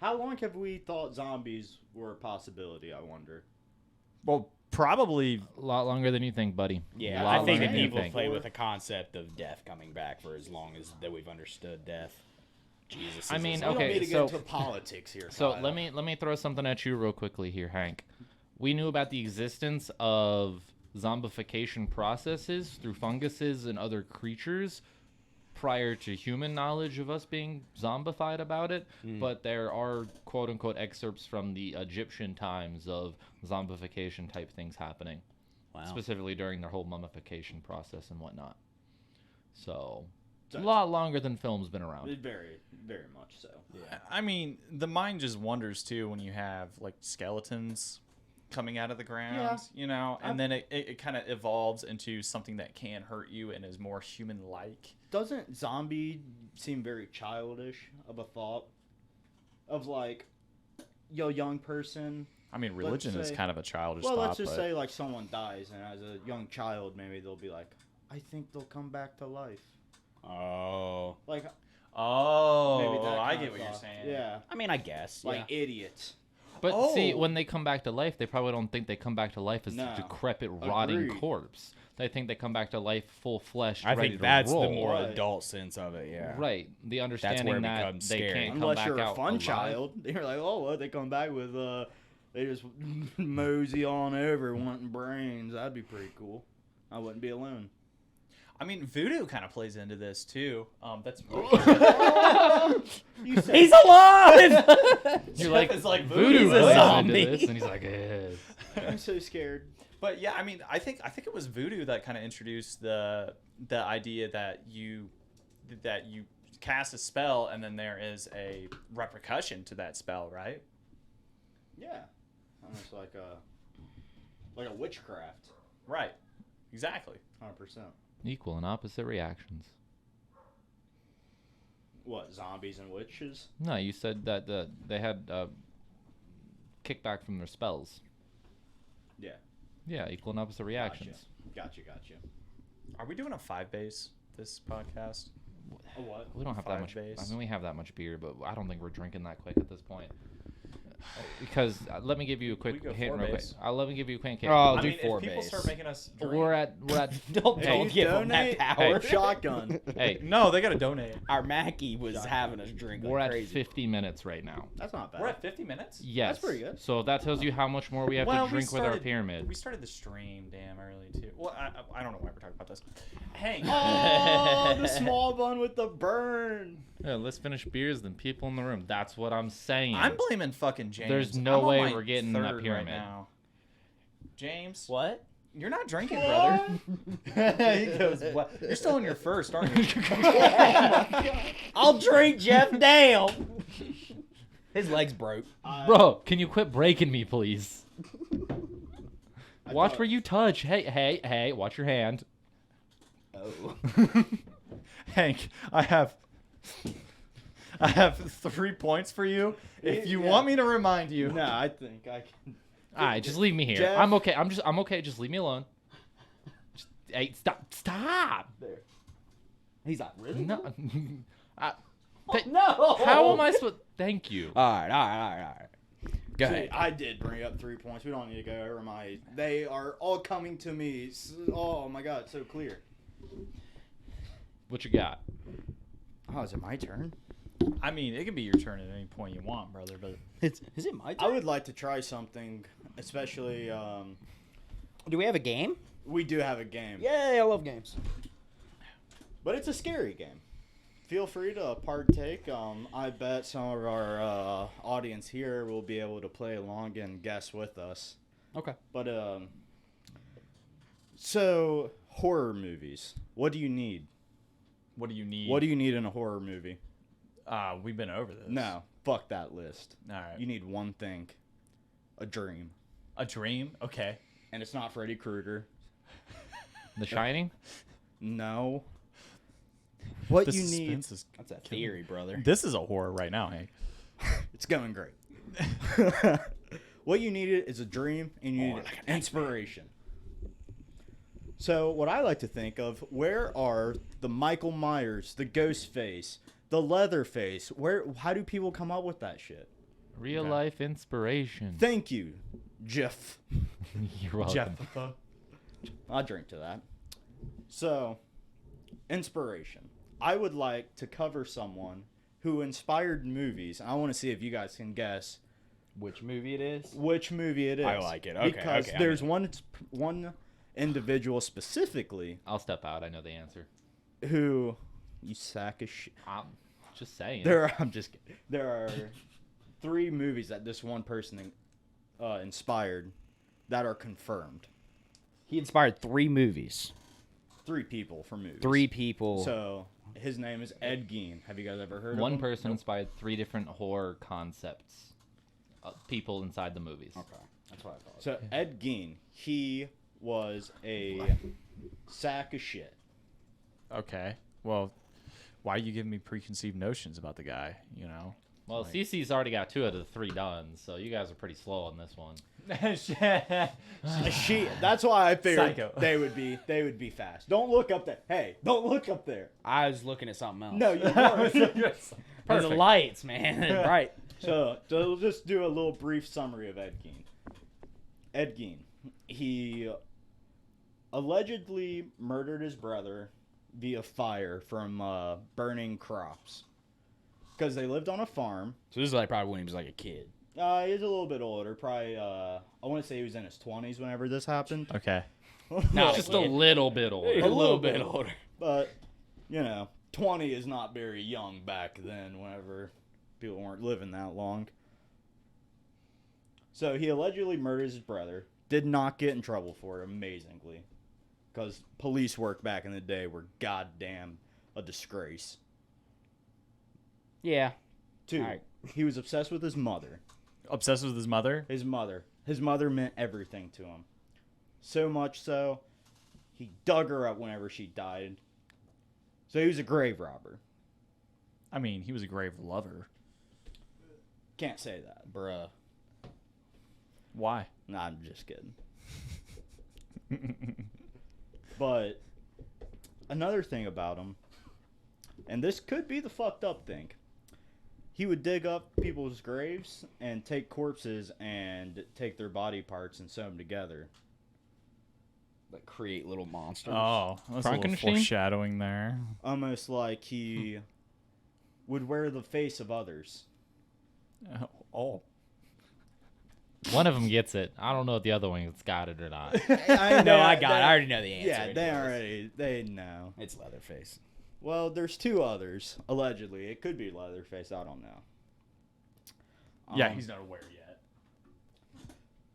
How long have we thought zombies were a possibility, I wonder? Well, probably. A lot longer than you think, buddy. Yeah, A lot I think longer that than you people think. play with the concept of death coming back for as long as that we've understood death. Jesus. I is mean, a We okay, don't need to so- get into politics here. So Kyle. let me throw something at you real quickly here, Hank. We knew about the existence of zombification processes through funguses and other creatures prior to human knowledge of us being zombified about it, but there are quote-unquote excerpts from the Egyptian times of zombification type things happening, specifically during their whole mummification process and whatnot. So a lot longer than film's been around. Very, very much so. Yeah. I mean, the mind just wonders too when you have like skeletons coming out of the ground, you know, and then it kind of evolves into something that can hurt you and is more human-like. Doesn't zombie seem very childish of a thought? Of like, young person. I mean, religion is say- kind of a childish Well, thought, let's just but say like someone dies, and as a young child, maybe they'll be like, I think they'll come back to life. Oh. Like, oh, maybe that I kind get of what you're thought. saying. Yeah. I mean, I guess. Like yeah. idiots. But see, Oh. when they come back to life, they probably don't think they come back to life as No. a decrepit, rotting Agreed. corpse. They think they come back to life full flesh, I ready think to that's roll. the more Right. adult sense of it, yeah. Right. The understanding where it that becomes they scary. can't come Unless back you're a out fun alive. child, you're like, oh, well, they come back with they just mosey on over wanting brains. That'd be pretty cool. I wouldn't be alone. I mean, voodoo kind of plays into this too. That's You said He's alive! You're like, It's like voodoo voodoo's a plays into zombie. this, and he's like, eh. I'm so scared. But yeah, I mean, I think it was voodoo that kind of introduced the idea that you cast a spell and then there is a repercussion to that spell, right? Yeah, almost like a witchcraft. Right. Exactly. 100%. Equal and opposite reactions. What, zombies and witches? No, you said that they had kickback from their spells. Yeah. Yeah, equal and opposite reactions. Gotcha. Are we doing a 5 base this podcast? A what? We don't have that Five much. base. I mean, we have that much beer, but I don't think we're drinking that quick at this point. Because let me give you a quick go hint, four real quick. base. Let me give you a quick hint. Oh, I do mean, four if people base. start making us drink, we're at Don't Hey, give them that donate power. a shotgun. hey, no, they got to donate. Our Mackie was having us drink like we're at crazy. 50 minutes right now. That's not bad. We're at 50 minutes. Yes, pretty good. So that tells you how much more we have to drink with our pyramid. We started the stream damn early too. Well, I don't know why we're talking about this. Hank. Oh, the small bun with the burn. Yeah, let's finish beers, then people in the room. That's what I'm saying. I'm blaming fucking James. There's no I'm on way my we're getting in that third pyramid. right now. James, What? you're not drinking, brother. He goes, "What? You're still in your first, aren't you?" I'll drink Jeff down. His legs broke. Bro, can you quit breaking me, please? I Watch thought- where you touch. Hey, watch your hand. Oh. Hank, I have 3 points for you. If you Yeah. want me to remind you, No, I think I can. All right, just leave me here. Jeff- I'm okay. I'm okay. Just leave me alone. Hey, stop. There. He's like, really? No. I- No. How am I supposed? Thank you. All right. Go See, ahead. I did bring up 3 points. We don't need to go over my. They are all coming to me. Oh my god, so clear. What you got? Oh, is it my turn? I mean, it can be your turn at any point you want, brother. But Is it my I turn? would like to try something, especially. Do we have a game? We do have a game, Yay, I love games. but it's a scary game. Feel free to partake. I bet some of our audience here will be able to play along and guess with us. Okay. But so horror movies. What do you need? what do you need? What do you need in a horror movie? We've been over this. No, fuck that list. All right. You need one thing: a dream, A dream? Okay. and it's not Freddy Krueger. The Shining? No. What The you need? suspense is. That's a theory, brother. This is a horror right now, Hank. It's going great. What you needed is a dream, and you need inspiration. So what I like to think of, where are the Michael Myers, the Ghostface, the Leatherface? How do people come up with that shit? Real Okay. life inspiration. Thank you, Jeff. You're welcome. Jeff. I'll drink to that. So, inspiration. I would like to cover someone who inspired movies. I want to see if you guys can guess Which movie it is? which movie it is. I like it. Okay, Because okay, I there's mean- one individual specifically I'll step out. I know the answer. who, you sack of shit. I'm just saying. I'm just kidding. There are 3 movies that this one person inspired that are confirmed. He inspired 3 movies. 3 people for movies. 3 people. So his name is Ed Gein. Have you guys ever heard of One him? person inspired 3 different horror concepts. People inside the movies. Okay, that's what I thought. So Ed Gein, he was a sack of shit. Okay. Well, why are you giving me preconceived notions about the guy? You know. Well, Like- CC's already got 2 out of the 3 done, so you guys are pretty slow on this one. That's why I figured Psycho. they would be fast. Don't look up there. Hey, don't look up there. I was looking at something else. No, you weren't. For the lights, man. Right. So we'll just do a little brief summary of Ed Gein. Ed Gein, he allegedly murdered his brother via fire from burning crops because they lived on a farm. So this is like probably when he was like a kid. He's a little bit older, probably. I want to say he was in his 20s whenever this happened. Okay. No, Just a little bit older. A little bit older. But 20 is not very young back then. Whenever people weren't living that long. So he allegedly murdered his brother. Did not get in trouble for it, amazingly. Because police work back in the day were goddamn a disgrace. Yeah. 2, Alright. he was obsessed with his mother. Obsessed with his mother. His mother. His mother meant everything to him. So much so, he dug her up whenever she died. So he was a grave robber. I mean, he was a grave lover. Can't say that. Bruh. Why? Nah, I'm just kidding. But another thing about him, and this could be the fucked up thing, he would dig up people's graves and take corpses and take their body parts and sew them together. Like create little monsters. Oh, that's a little Frankenstein? foreshadowing there. Almost like he would wear the face of others. Oh. One of them gets it. I don't know if the other one's got it or not. I No, I got it. I already know the answer. Yeah, anyways. they know. It's Leatherface. Well, there's 2 others, allegedly. It could be Leatherface, I don't know. Yeah, he's not aware yet.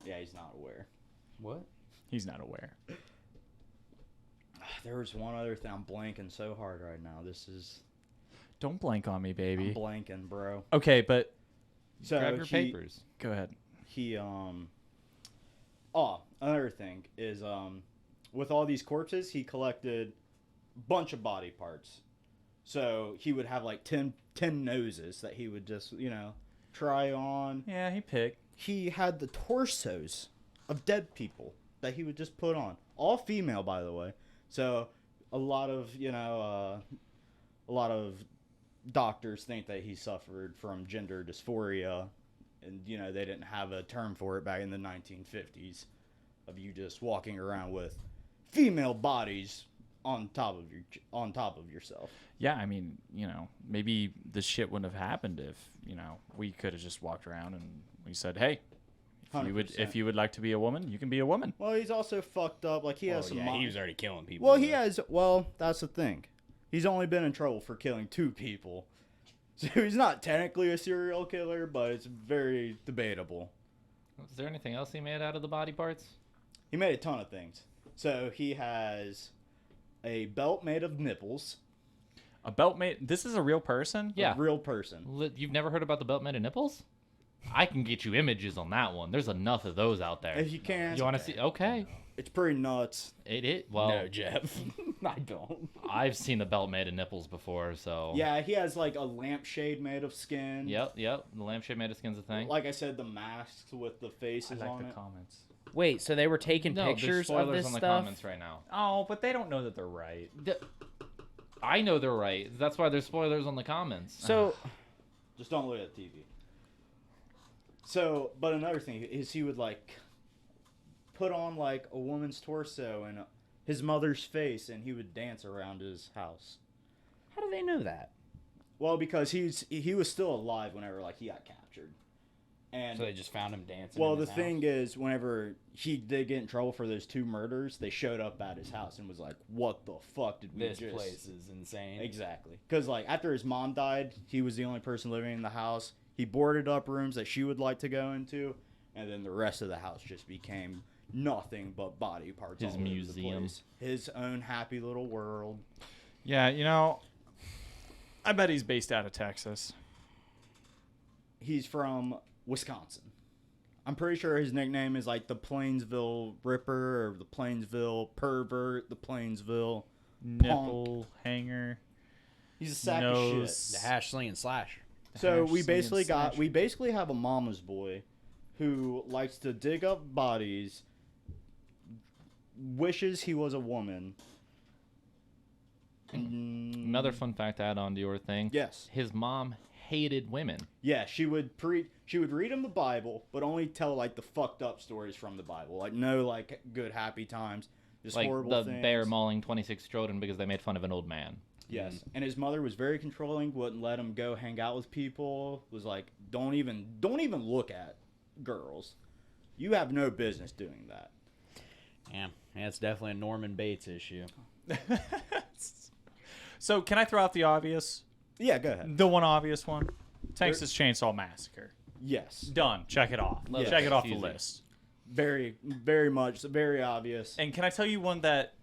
Yeah, he's not aware. What? He's not aware. There was one other thing. I'm blanking so hard right now. Don't blank on me, baby. I'm blanking, bro. Okay, but So Grab your papers. go ahead. Another thing is with all these corpses, he collected a bunch of body parts. So he would have like 10 noses that he would just, try on. Yeah, he picked. He had the torsos of dead people that he would just put on. All female, by the way. So a lot of doctors think that he suffered from gender dysphoria, and they didn't have a term for it back in the 1950s, of you just walking around with female bodies on top of yourself. Yeah, I mean, maybe this shit wouldn't have happened if, we could have just walked around and we said, hey, if you would like to be a woman, you can be a woman. Well, he's also fucked up. Like he has some. he was already killing people. Well, he has. Well, that's the thing. He's only been in trouble for killing 2 people. So he's not technically a serial killer, but it's very debatable. Is there anything else he made out of the body parts? He made a ton of things. So he has a belt made of nipples. A belt made. This is a real person? Yeah. A real person. You've never heard about the belt made of nipples? I can get you images on that one. There's enough of those out there. If you can. You want to see? Okay. It's pretty nuts. Well, No, Jeff. I don't. I've seen a belt made of nipples before, so. Yeah, he has like a lampshade made of skin. Yep. The lampshade made of skin's a thing. Like I said, the masks with the faces on it. comments. Wait, so they were taking No, there's pictures of spoilers this on the stuff? comments right now. Oh, but they don't know that they're right. I know they're right. That's why there's spoilers on the comments. So, Just don't look at TV. So, but another thing is he would like put on like a woman's torso and his mother's face, and he would dance around his house. How do they know that? Well, because he was still alive whenever like he got captured. And So they just found him dancing. well, in the his thing house? is, whenever he did get in trouble for those 2 murders, they showed up at his house and was like, "What the fuck did we This just?" place is insane. Exactly, because like after his mom died, he was the only person living in the house. He boarded up rooms that she would like to go into, and then the rest of the house just became nothing but body parts. His all over the museum. place. His own happy little world. Yeah, you know, I bet he's based out of Texas. He's from Wisconsin. I'm pretty sure his nickname is like the Plainsville Ripper or the Plainsville Pervert, the Plainsville Nipple hanger. He's a sack Nose. of shit. The hash sling and slash. So Hash we slinging basically slash. we basically have a mama's boy who likes to dig up bodies, wishes he was a woman. Another fun fact to add on to your thing. Yes. His mom hated women. Yeah, she would read him the Bible, but only tell like the fucked up stories from the Bible. Like no like good happy times, just Like horrible the things. bear mauling 26 children because they made fun of an old man. Yes, and his mother was very controlling. Wouldn't let him go hang out with people. Was like, don't even look at girls. You have no business doing that. Yeah, it's definitely a Norman Bates issue. So can I throw out the obvious? Yeah, go ahead. The one obvious one? Texas Chainsaw Massacre. Yes, Done. Check it off. Yeah. Check it off the Easy. list. very much very obvious. And can I tell you one that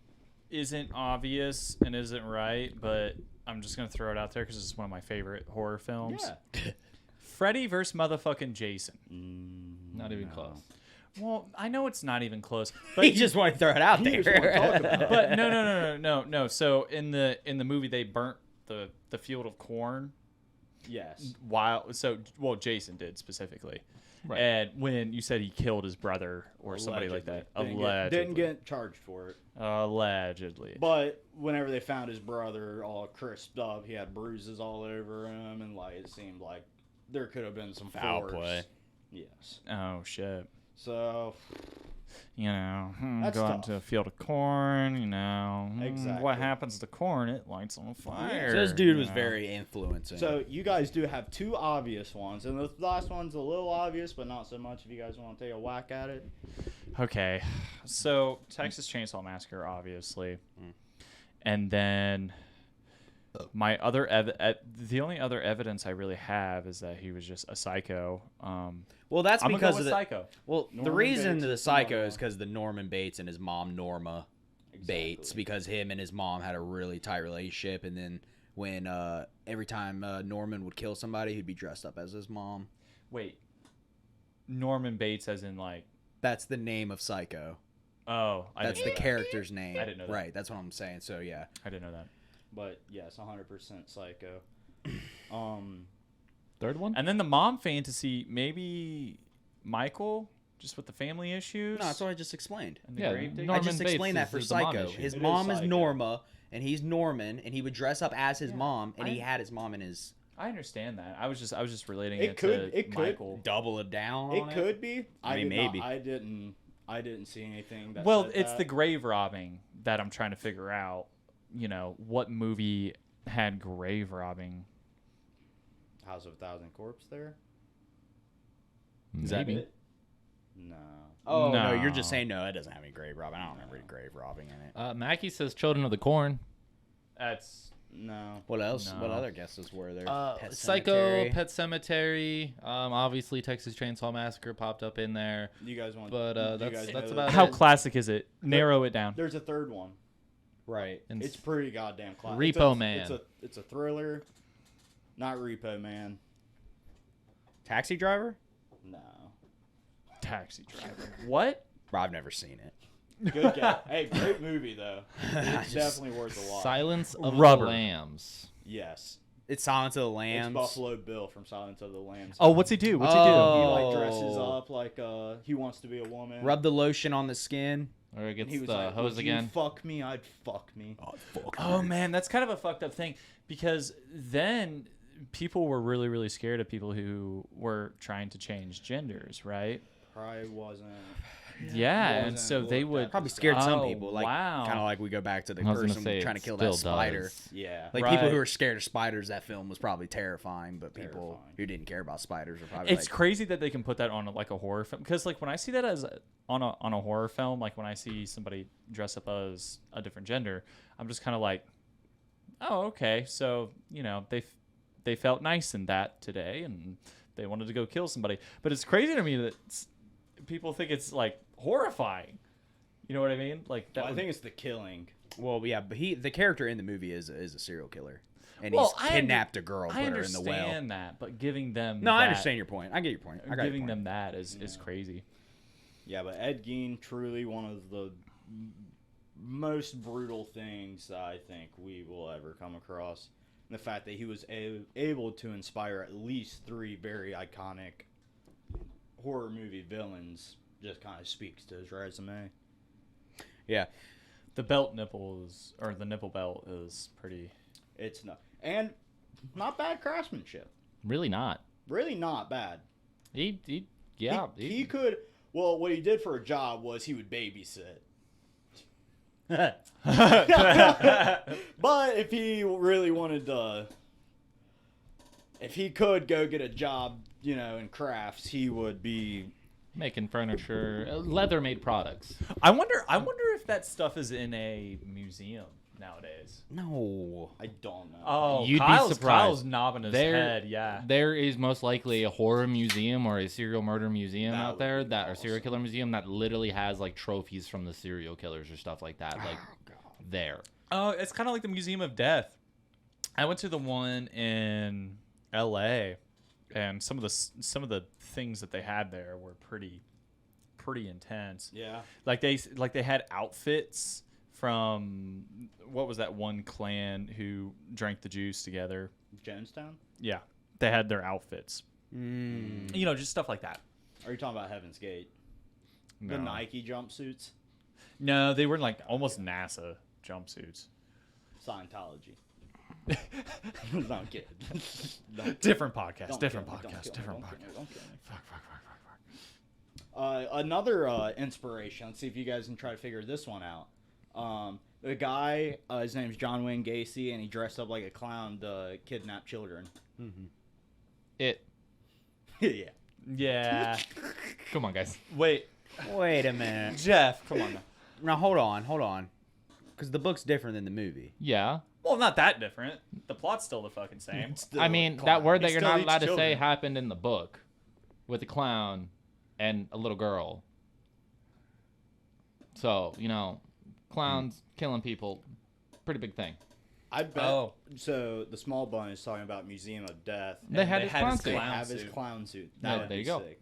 isn't obvious and isn't right, but I'm just going to throw it out there because it's one of my favorite horror films. Yeah. Freddy versus motherfucking Jason. Not even close. Well, I know it's not even close, But but he just want to throw it out He there. just wanna talk about it. but no. So in the movie they burnt the field of corn Yes. well Jason did specifically. Right. And when you said he killed his brother or somebody like that, Didn't get charged for it. allegedly. But whenever they found his brother all crisped up, he had bruises all over him, and like it seemed like there could have been some Foul force. play. Yes. Oh shit. So You know, That's go out tough. into a field of corn, you know. Exactly. What happens to corn? It lights on fire. So this dude was you know. very influencing. So you guys do have 2 obvious ones, and the last one's a little obvious, but not so much. If you guys want to take a whack at it, Okay. So Texas Chainsaw Massacre, obviously. And then my other the only other evidence I really have is that he was just a psycho. well, that's I'm because gonna go of with the psycho. well, the Norman reason Bates the is psycho Norma. is because the Norman Bates and his mom Norma Bates, Exactly. because him and his mom had a really tight relationship, and then when every time Norman would kill somebody, he'd be dressed up as his mom. Wait. Norman Bates, as in like. That's the name of Psycho. Oh, That's the character's name. I didn't know that. Right, that's what I'm saying. So yeah, I didn't know that. but yes, 100% psycho. Third one? And then the mom fantasy, maybe Michael, just with the family issues. no, that's what I just explained. And the Yeah, grave digger? Norman I just Bates explained that is for the mom Psycho. issue. His It is mom is Psycho. Norma, and he's Norman, and he would dress up as his mom, and he I- had his mom in his I understand that. I was just relating It it, could- to it could. Michael. double it down. It on could be. I mean, did not- maybe. I didn't see anything. That Well, said it's that. the grave robbing that I'm trying to figure out. You know, what movie had grave robbing? House of a Thousand Corpse there. Is that Maybe. it? No. Oh no. No. you're just saying no. It doesn't have any grave robbing. I don't remember any grave robbing in it. Mackie says Children of the Corn. That's No. What else? What No. other guesses were there? Pet Psycho, Sematary? Pet Cemetery. Obviously Texas Chainsaw Massacre popped up in there. You guys want? But do you that's guys that's know about that? how it. classic is it? Narrow it down. There's a third one. Right. And It's pretty goddamn classic. Repo Man. It's a thriller. Not Repo Man. Taxi Driver? No. Taxi Driver. What? Bro, I've never seen it. Good guess. Hey, great movie though. It's definitely worth a watch. Silence of Rubber. the Lambs. Yes. It's Silence of the It's Lambs. Buffalo Bill from Silence of the Lambs. Oh, what's he do? What's He Oh. like dresses up like he wants to be a woman. Rub the lotion on the skin. Or it And gets he was the like, hose "Would you again. fuck me, I'd fuck me. Oh man, that's kind of a fucked up thing because then people were really, really scared of people who were trying to change genders, right? Probably wasn't. Yeah, and wasn't so looked they at would Probably scared some Oh, people. Like, wow. kind of like we go back to the I was gonna person say trying it to kill still that spider. does. Yeah. Like people who Right. are scared of spiders, that film was probably terrifying. But people Terrifying. who didn't care about spiders were probably It's like, crazy that they can put that on like a horror film, because like when I see that as on a horror film, like when I see somebody dress up as a different gender, I'm just kind of like, oh, okay, so they felt nice in that today and they wanted to go kill somebody. But it's crazy to me that people think it's like horrifying. You know what I mean? Like that. Well, I think it's the killing. well, yeah, but the character in the movie is a serial killer, and Well, he's kidnapped a girl, I put her in the well. understand that, but giving them No, I that- understand your point. I get your point. I got giving your point. them that is crazy. Yeah, but Ed Gein, truly one of the most brutal things that I think we will ever come across. And the fact that he was able to inspire at least 3 very iconic horror movie villains just kind of speaks to his resume. Yeah, The belt nipples or the nipple belt is pretty. It's not, and not bad craftsmanship. Really not. Really not bad. He He could. Well, what he did for a job was he would babysit. But if he really wanted to, if he could go get a job, in crafts, he would be. making furniture, leather-made products. I wonder if that stuff is in a museum nowadays. no. I don't know. Oh, You'd be Kyle's surprised. nobbing his There- head. Yeah. There is most likely a horror museum or a serial murder museum That out would there be that or serial awesome. killer museum that literally has like trophies from the serial killers or stuff like that. Like there. Oh, it's kind of like the Museum of Death. I went to the one in L.A. and some of the things that they had there were pretty intense. Yeah. Like they had outfits from what was that one clan who drank the juice together? Jonestown? Yeah, they had their outfits. Mm. Just stuff like that. Are you talking about Heaven's Gate? No. The Nike jumpsuits? No, they were like almost NASA jumpsuits. Scientology. No, I'm kidding. Don't- Different podcast. don't different kill me, don't podcast. kill me, Different don't kill me, podcast. don't kill me. Fuck. Another inspiration. Let's see if you guys can try to figure this one out. The guy, his name's John Wayne Gacy, and he dressed up like a clown to kidnap children. It. Yeah. Yeah. Come on, guys. Wait, Wait a minute. Jeff, come on now. Now hold on. Because the book's different than the movie. Yeah. Well, not that different. The plot's still the fucking same. Still I a mean, clown. that word He that you're still not eats allowed to say children. happened in the book with a clown and a little girl. So, clowns killing people, pretty big thing. I bet. Oh. So the small bun is talking about Museum of Death. They And had they his had clown his suit. They clown have his suit. clown suit. Yeah, That would there be you go. sick.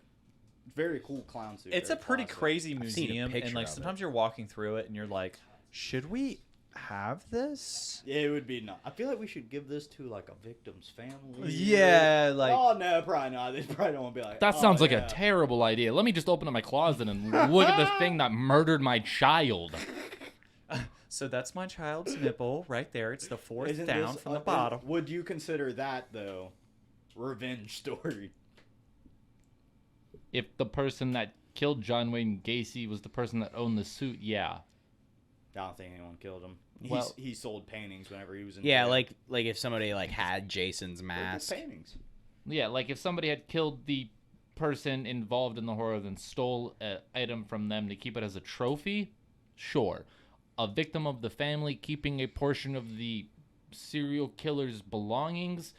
Very cool clown suit. It's a very pretty classic. crazy I've seen a museum, and picture like of it. sometimes you're walking through it and you're like, should we have this? Yeah, it would be not. I feel like we should give this to like a victim's family. Yeah, like Oh no, probably not. They probably don't want to be like. That "Oh, sounds like yeah." a terrible idea. Let me just open up my closet and look at the thing that murdered my child. so that's my child's nipple right there. It's the fourth Isn't down this- from the is- bottom. Would you consider that though, revenge story? If the person that killed John Wayne Gacy was the person that owned the suit, yeah. I don't think anyone killed him. Well- he sold paintings whenever he was in. Yeah, jail. like if somebody like had Jason's They're just mask. paintings. Yeah, like if somebody had killed the person involved in the horror then stole an item from them to keep it as a trophy, sure. A victim of the family keeping a portion of the serial killer's belongings,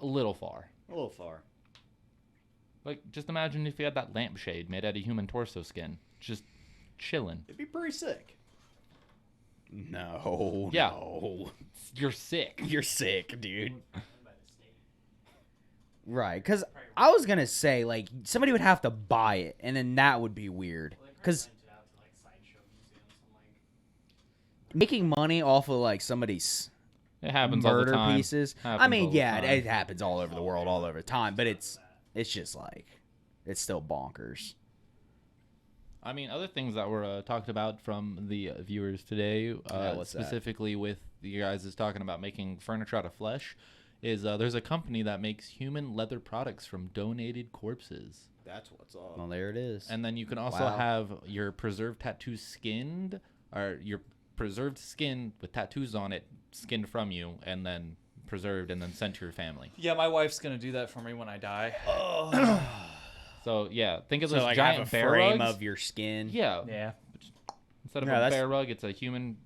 a little far. A little far. Like, just imagine if you had that lampshade made out of human torso skin, just chilling. It'd be pretty sick. No. Yeah. No. You're sick. You're sick, dude. Right, because I was gonna say like somebody would have to buy it, and then that would be weird. Because making money off of like somebody's It happens all the murder time. pieces. I Happens mean, all the yeah, time. it happens all over the world, all over time. But it's just like it's still bonkers. I mean, other things that were talked about from the viewers today, Yeah, what's that? specifically with you guys is talking about making furniture out of flesh, is there's a company that makes human leather products from donated corpses. That's what's up. Well, there it is. And then you can also Wow. have your preserved tattoos skinned, or your preserved skin with tattoos on it skinned from you, and then preserved and then sent to your family. Yeah, my wife's gonna do that for me when I die. So yeah, think of So those like giant have a bear frame rugs. of your skin. Yeah. Yeah. Instead of Yeah, a that's- bear rug, it's a human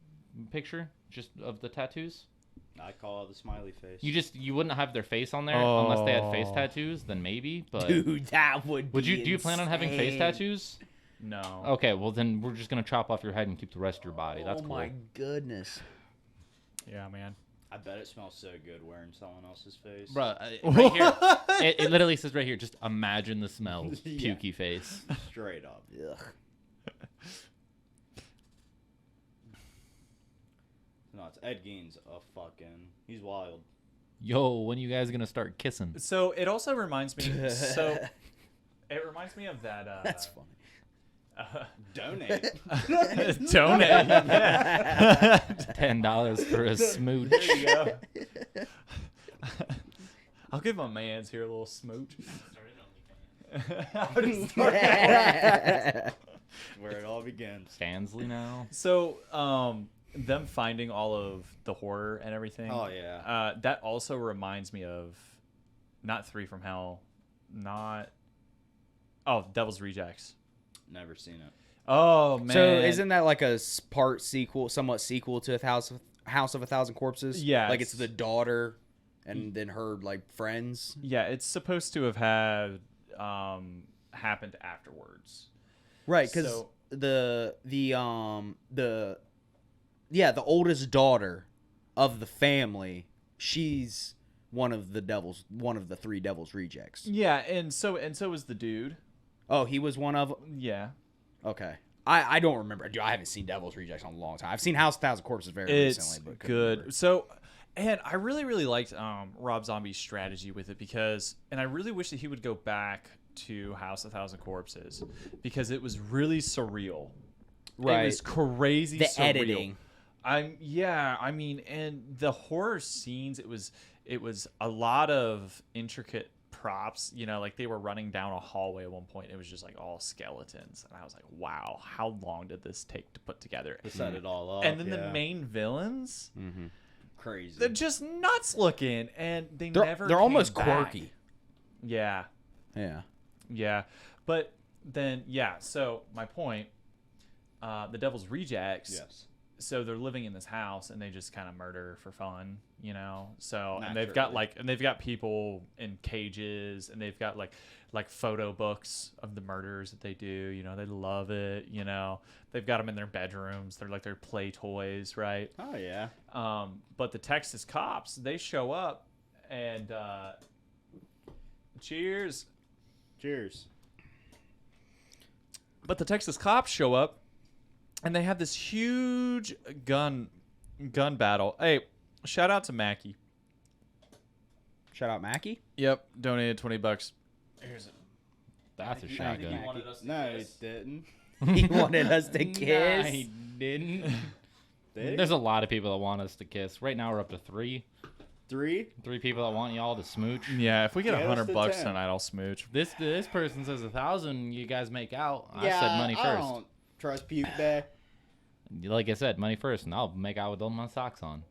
picture just of the tattoos. I call it the smiley face. You wouldn't have their face on there unless they had face Oh. tattoos, then maybe. But Dude, that would. would be you? Do you plan on having face insane. tattoos? No. Okay, well then we're just gonna chop off your head and keep the rest of your body. That's Oh cool. my goodness. Yeah, man. I bet it smells so good wearing someone else's face. Bruh, right here, it literally says right here, just imagine the smell, Yeah. pukey face. Straight up. Ugh. No, it's Ed Gein's he's wild. Yo, when you guys gonna start kissing? So it also reminds me. So it reminds me of that. That's funny. Donate. Donate. Yeah. $10 for a smooch. There you go. I'll give my man's here a little smooch. Where it all begins. Stansley now. So, them finding all of the horror and everything. Oh, yeah. That also reminds me of not Three from Hell, not Devil's Rejects. Never seen it. Oh man. So isn't that like a part sequel, somewhat sequel to House of a Thousand Corpses? Yeah, Like it's the daughter, and then her like friends. Yeah, it's supposed to have had happened afterwards. Right, because So- the oldest daughter of the family, she's one of the three Devil's Rejects. Yeah, and so is the dude. Oh, he was one of. Yeah. Okay, I don't remember. Dude, I haven't seen Devil's Rejects in a long time. I've seen House of a Thousand Corpses very It's recently, but couldn't good. remember. So, and I really liked Rob Zombie's strategy with it and I really wish that he would go back to House of a Thousand Corpses because it was really surreal. It Right. was crazy. The surreal. editing. I mean, and the horror scenes. It was a lot of intricate props. You know, like they were running down a hallway at one point. It was just like all skeletons, and I was like, wow, how long did this take to put together? To set it all up. And then yeah. the main villains. Crazy. They're just nuts looking, and They're never. they're almost came back. quirky. Yeah, Yeah. but then So my point, the Devil's Rejects. Yes. So they're living in this house, and they just kind of murder for fun, you know. So and they've got Naturally. they've got people in cages, and they've got like photo books of the murders that they do. You know, they love it. You know, they've got them in their bedrooms. They're like their play toys, right? Oh, yeah. But the Texas cops, they show up and cheers. Cheers. But the Texas cops show up and they have this huge gun battle. Hey, shout out to Mackie. Shout out Mackie. Yep, donated $20. That's a Thank you, shotgun. Mackie. No, he didn't. He wanted us to kiss. Nah, he didn't. Did There's a lot of people that want us to kiss. Right now we're up to 3. 3? 3 people that want y'all to smooch. Yeah, if we get Get us to $100 10. tonight, I'll smooch. This person says 1,000. You guys make out. I Yeah, said money I first. don't trust Puke Bay. Like I said, money first, and I'll make out with all my socks on.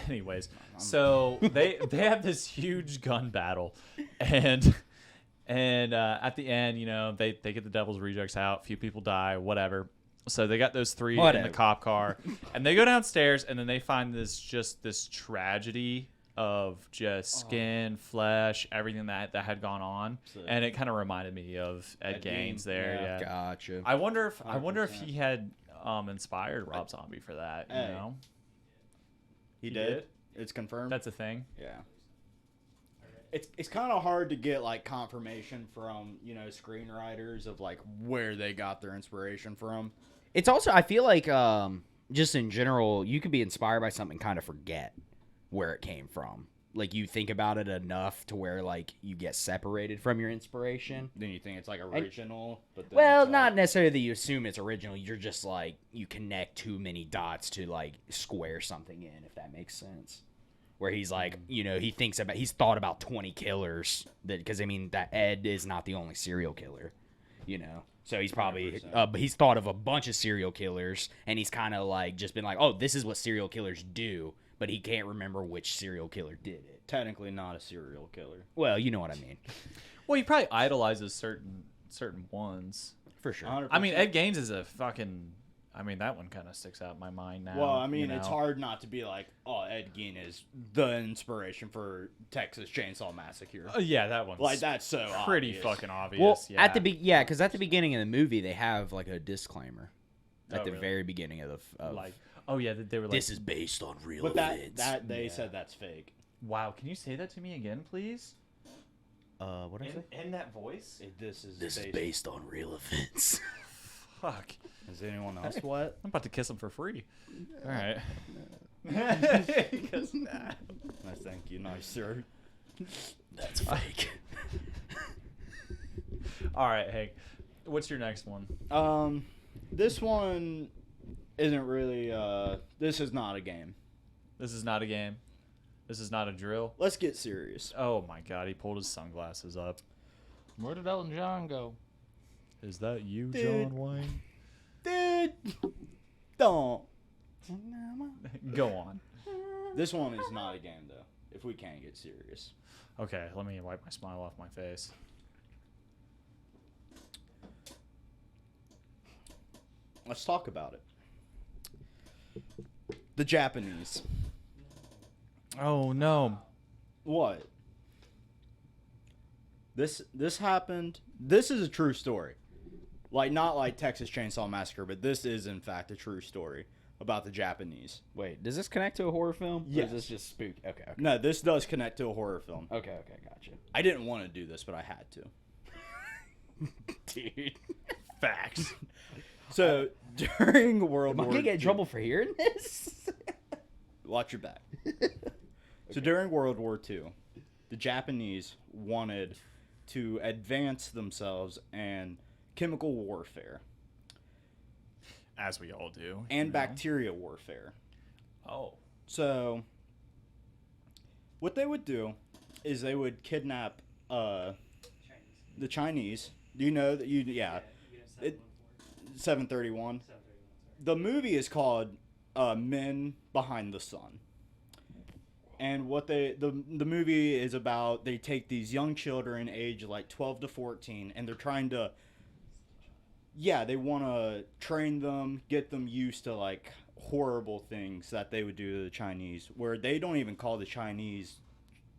Anyways, so they have this huge gun battle, and at the end, you know, they get the Devil's Rejects out. A few people die, whatever. So they got those 3 in Whatever. the cop car, and they go downstairs, and then they find this tragedy of just skin, flesh, everything that had gone on, So- and it kind of reminded me of Ed Ed Gaines Gein, there. yeah. Yeah. Gotcha. I wonder if 100%. he had inspired Rob Zombie for that. You Hey. know, He He did. did? It's confirmed. that's a thing. Yeah. It's kind of hard to get like confirmation from, you know, screenwriters of like where they got their inspiration from. It's also, I feel like, just in general, you can be inspired by something, kind of forget where it came from. Like you think about it enough to where like you get separated from your inspiration. Then you think it's like original, but then Well, it's, not necessarily that you assume it's original. You're just like, you connect too many dots to like square something in, if that makes sense. where he's like, he's thought about 20 killers because that Ed is not the only serial killer, So he's probably, he's thought of a bunch of serial killers, and he's kind of like just been like, oh, this is what serial killers do, but he can't remember which serial killer did it. Technically not a serial killer. Well, you know what I mean. Well, he probably idolizes certain ones. For sure. 100%. I mean, Ed Gaines is a fucking. I mean, that one kind of sticks out in my mind now. Well, I mean, it's hard not to be like, oh, Ed Gein is the inspiration for Texas Chainsaw Massacre. Yeah, that one's Like, that's so pretty obvious. fucking obvious. Well, yeah. because at the beginning of the movie, they have like a disclaimer at the really? very beginning of like, oh yeah, they were like, this is based on real But events. that they said that's fake. wow, can you say that to me again, please? What is it? In that voice? This is based on real events. Fuck. Is anyone else what? I'm about to kiss him for free. All right. Because I thank you, nice sir. That's fake. All right, Hank. What's your next one? This one isn't really. This is not a game. This is not a game. This is not a drill. Let's get serious. Oh my god, he pulled his sunglasses up. Where did Elton John go? Is that you, Dude. John Wayne? Dude, don't. Go on. This one is not a game, though, if we can't get serious. Okay, let me wipe my smile off my face. Let's talk about it. The Japanese. Oh no. What? This happened. This is a true story. Like, not like Texas Chainsaw Massacre, but this is, in fact, a true story about the Japanese. Wait, does this connect to a horror film? Yes. Or is this just spook? Okay. No, this does connect to a horror film. Okay, gotcha. I didn't want to do this, but I had to. Dude. Facts. So, during World Am I War going to get in II trouble for hearing this? Watch your back. So, during World War II, the Japanese wanted to advance themselves in chemical warfare As we all do. and bacteria warfare. Oh. So, what they would do is they would kidnap the Chinese. Do you know that yeah. It, 731. The movie is called Men Behind the Sun. And what the movie is about, they take these young children age like 12 to 14 and they're trying to they want to train them, get them used to like horrible things that they would do to the Chinese, where they don't even call the Chinese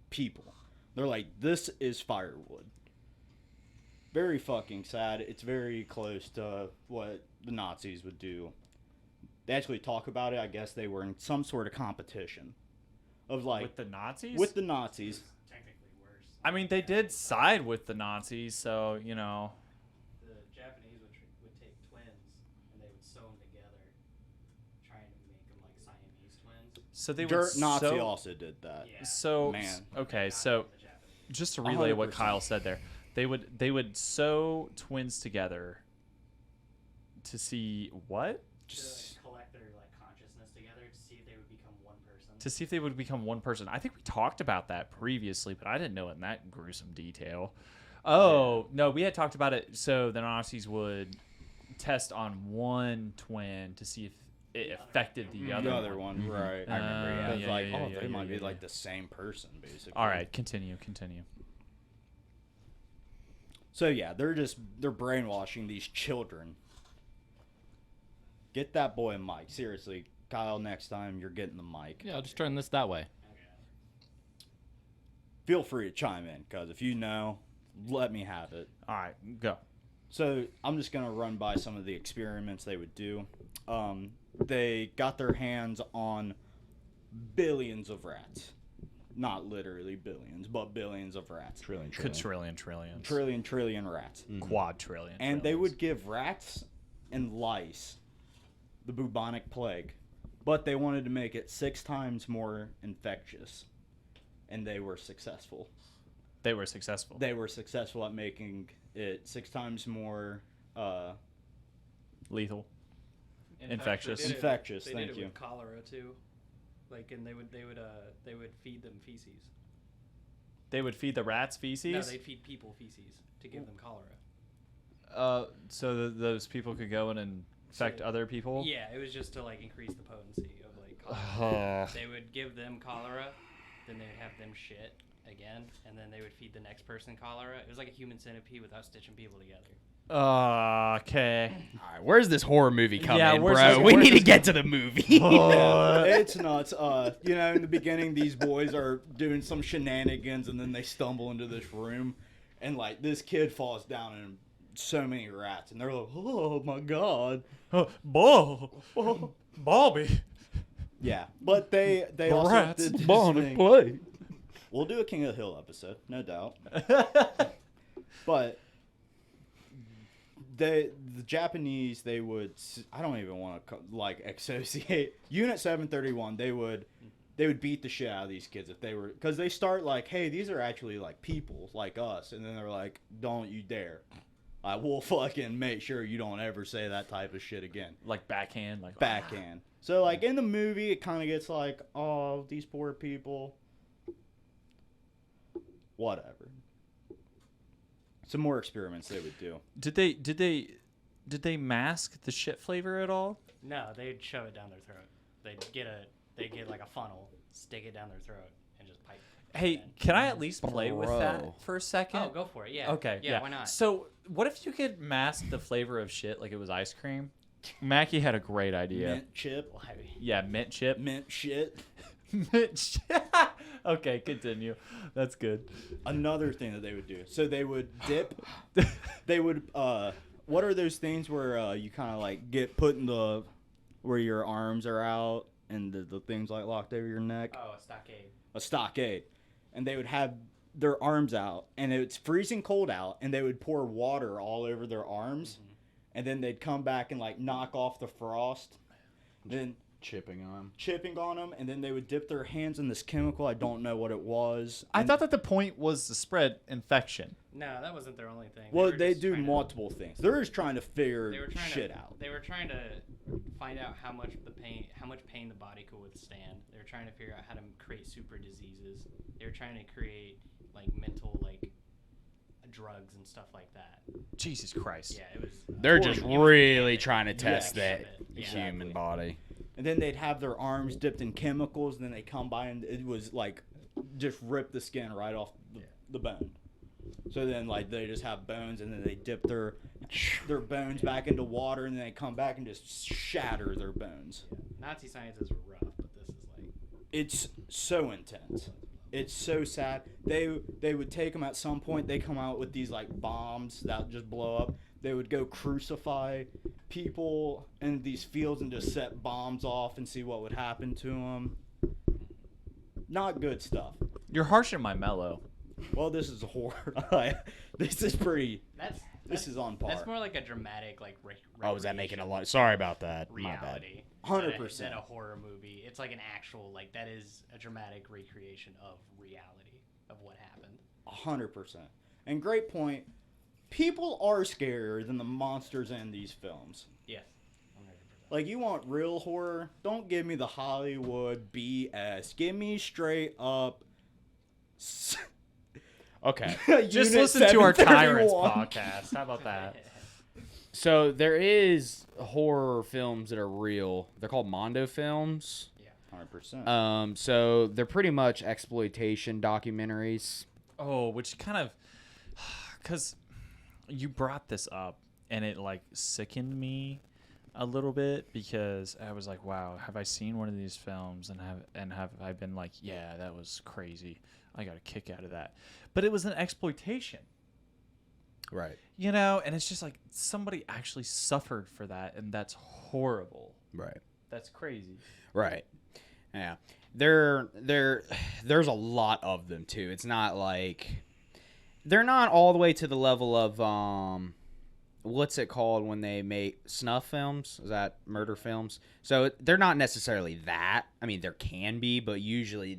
people. They're like, this is firewood. Very fucking sad. It's very close to what the Nazis would do. They actually talk about it. I guess they were in some sort of competition of like With the Nazis? with the Nazis. Technically worse. I mean, they did side with the Nazis, so, you know. The Japanese would take twins and they would sew them together, trying to make them like Siamese twins. So they Dirt would Nazi sew- also did that. Yeah. So, Man. okay, so The Japanese. just to relay what 100%. Kyle said there, they would sew twins together to see what? To collect their like consciousness together to see if they would become one person. To see if they would become one person. I think we talked about that previously, but I didn't know it in that gruesome detail. Oh, no, we had talked about it. So the Nazis would test on one twin to see if it affected the The other, other one, right? I remember, yeah. It's like, yeah, oh, yeah, they yeah, might be yeah, like yeah. the same person, basically. All right, continue. So yeah, they're brainwashing these children. Get that boy a mic. Seriously, Kyle, next time you're getting the mic. Yeah, I'll just turn this that way. Feel free to chime in, because if you know, let me have it. All right, go. So I'm just going to run by some of the experiments they would do. They got their hands on billions of rats. Not literally billions, but billions of rats. Trillion. Trillion rats. Quadrillion. And they would give rats and lice the bubonic plague, but they wanted to make it 6 times more infectious. And they were successful. They were successful. They were successful at making it 6 times more Lethal. Infectious. They did it- Infectious, They thank did it you. with cholera too. Like, and they would feed them feces. They would feed the rats feces. No, they'd feed people feces to give them cholera. So those people could go in and infect other people. Yeah, it was just to like increase the potency of like cholera. They would give them cholera, then they would have them shit again, and then they would feed the next person cholera. It was like a human centipede without stitching people together. Okay. All right, where's this horror movie coming, Yeah, where's bro? this- We where's need to this get to the movie. It's nuts. You know, in the beginning, these boys are doing some shenanigans, and then they stumble into this room, and like this kid falls down and so many rats, and they're like, "Oh my god!" Bobby. Yeah, but they also rats did this born to thing. play. We'll do a King of the Hill episode, no doubt. But the Japanese, they would, I don't even want to like associate Unit 731. They would beat the shit out of these kids if they were, because they start like, hey, these are actually like people like us, and then they're like, don't you dare. I will fucking make sure you don't ever say that type of shit again. Like backhand, like Backhand. So like in the movie, it kind of gets like, oh, these poor people. Whatever. Some more experiments they would do. Did they mask the shit flavor at all? No, they'd shove it down their throat. They'd get like a funnel, stick it down their throat, and just pipe. Hey, it in. can I at least play with Bro. that for a second? Oh, go for it. Yeah. Okay. Yeah. Why not? So, what if you could mask the flavor of shit like it was ice cream? Mackie had a great idea. Mint chip. Why? Yeah, mint chip. Mint shit. Mint chip. Okay, continue. That's good. Another thing that they would do. So they would dip. They would, what are those things where you kind of like get put in the, where your arms are out and the things like locked over your neck? Oh, a stockade. A stockade. And they would have their arms out, and it's freezing cold out, and they would pour water all over their arms, and then they'd come back and like knock off the frost, then Chipping on. chipping on them, and then they would dip their hands in this chemical. I don't know what it was. I And- thought that the point was to spread infection. No, that wasn't their only thing. Well, were they just do trying to- multiple things. They're just trying to They figure were trying shit to, out. They were trying to find out how much pain the body could withstand. They were trying to figure out how to create super diseases. They were trying to create like mental like drugs and stuff like that. Jesus Christ. Yeah, it was. They're just it was really gambit. trying to test Yeah, that yeah. human body. And then they'd have their arms dipped in chemicals, and then they come by, and it was like just rip the skin right off the bone. So then, like, they just have bones, and then they dip their bones back into water, and then they come back and just shatter their bones. Nazi sciences were rough, but this is like. It's so intense. It's so sad. They would take them at some point. They come out with these like bombs that just blow up. They would go crucify people in these fields and just set bombs off and see what would happen to them. Not good stuff. You're harshing my mellow. Well, this is horror. This is pretty. This is on par. That's more like a dramatic like. Oh, was that making a lot? Sorry about that. My bad. reality? 100%. Than a horror movie. It's like an actual like that is a dramatic recreation of reality of what happened. 100%. And great point. People are scarier than the monsters in these films. Yes. Like, you want real horror? Don't give me the Hollywood BS. Give me straight up. Okay. Just Unit listen to our Tyrants 731. podcast. How about that? So there is horror films that are real. They're called Mondo Films. 100%. So they're pretty much exploitation documentaries. Oh, which kind of, because you brought this up and it like sickened me a little bit because I was like, wow, have I seen one of these films and have I been like, yeah, that was crazy. I got a kick out of that. But it was an exploitation. Right. You know, and it's just like somebody actually suffered for that, and that's horrible. Right. That's crazy. Right. Yeah. There's a lot of them too. It's not like they're not all the way to the level of what's it called when they make snuff films? Is that murder films? So they're not necessarily that. I mean, there can be, but usually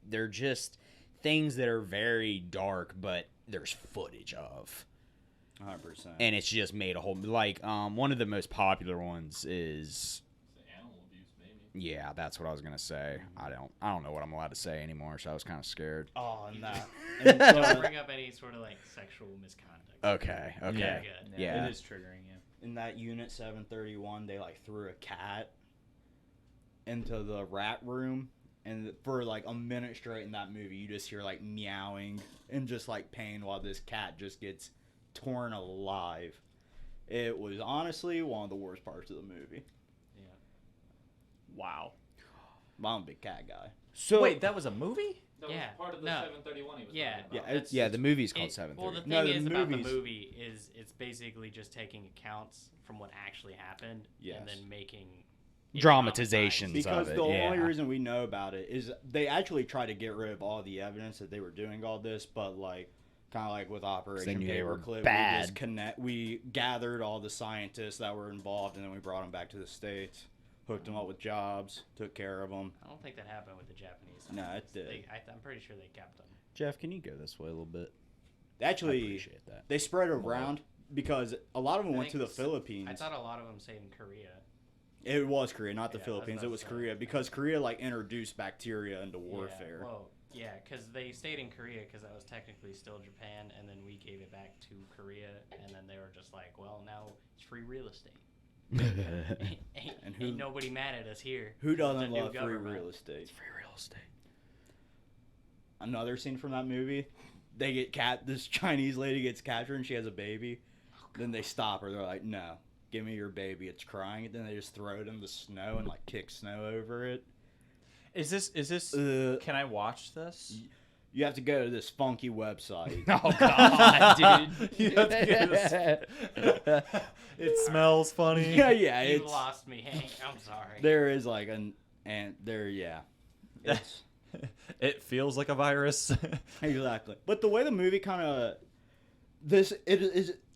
they're just things that are very dark, but there's footage of. 100%. And it's just made a whole like one of the most popular ones is Animal abuse, maybe. Yeah, that's what I was gonna say. I don't know what I'm allowed to say anymore, so I was kind of scared. Oh, and that. Don't bring up any sort of like sexual misconduct. Okay. Yeah. Good. Yeah. It is triggering, yeah. In that Unit 731, they like threw a cat into the rat room, and for like a minute straight in that movie, you just hear like meowing and just like pain while this cat just gets torn alive. It was honestly one of the worst parts of the movie. Yeah. Wow. I'm a big cat guy. So Wait, that was a movie? That Yeah, was part of the no. 731 he was Yeah. talking about. Yeah, it's yeah, the movie's called Well, 730. the thing No, the is about the movies- movie is it's basically just taking accounts from what actually happened Yes. and then making it Dramatizations dramatized. Because of the it, only yeah. reason we know about it is they actually tried to get rid of all the evidence that they were doing all this, but like kind of like with Operation knew they were Paperclip, bad. we gathered all the scientists that were involved, and then we brought them back to the States, hooked them up with jobs, took care of them. I don't think that happened with the Japanese. No, it did. I'm pretty sure they kept them. Jeff, can you go this way a little bit? I Actually, appreciate that. they spread around because a lot of them I went to think the Philippines. I thought a lot of them stayed in Korea. It was Korea, not the Yeah, I was Philippines. about It to was say. Korea because Korea like introduced bacteria into warfare. Yeah, well, yeah, because they stayed in Korea because that was technically still Japan, and then we gave it back to Korea, and then they were just like, well, now it's free real estate. Ain't nobody mad at us here. Who It's a doesn't new love free government. real estate? Free real estate. Another scene from that movie, they get this Chinese lady gets captured and she has a baby. Then they stop her. They're like, "No, give me your baby. It's crying." And then they just throw it in the snow and like kick snow over it. Is this Uh, can I watch this? You have to go to this funky website. Oh God, dude! You have to get It smells funny. yeah, You it's lost me, Hank. I'm sorry. there is like yeah. It's It feels like a virus. exactly. But the way the movie kind of this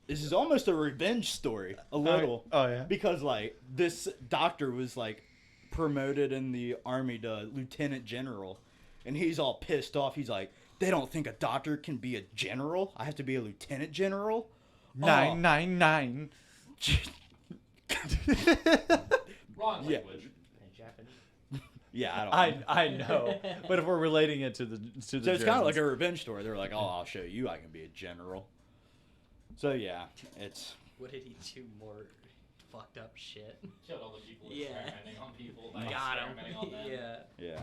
is almost a revenge story a little. Oh yeah. Because like this doctor was like promoted in the army to lieutenant general, and he's all pissed off. He's like, they don't think a doctor can be a general. I have to be a lieutenant general. 999. Wrong Yeah. language. In Japanese. Yeah, I don't. I know, but if we're relating it to the So it's kind of like Germans- a revenge story. They're like, oh, I'll show you I can be a general. So yeah, it's What did he do more fucked up shit? Killed all the people Yeah. experimenting on people. by Got experimenting on him. them. Yeah. yeah.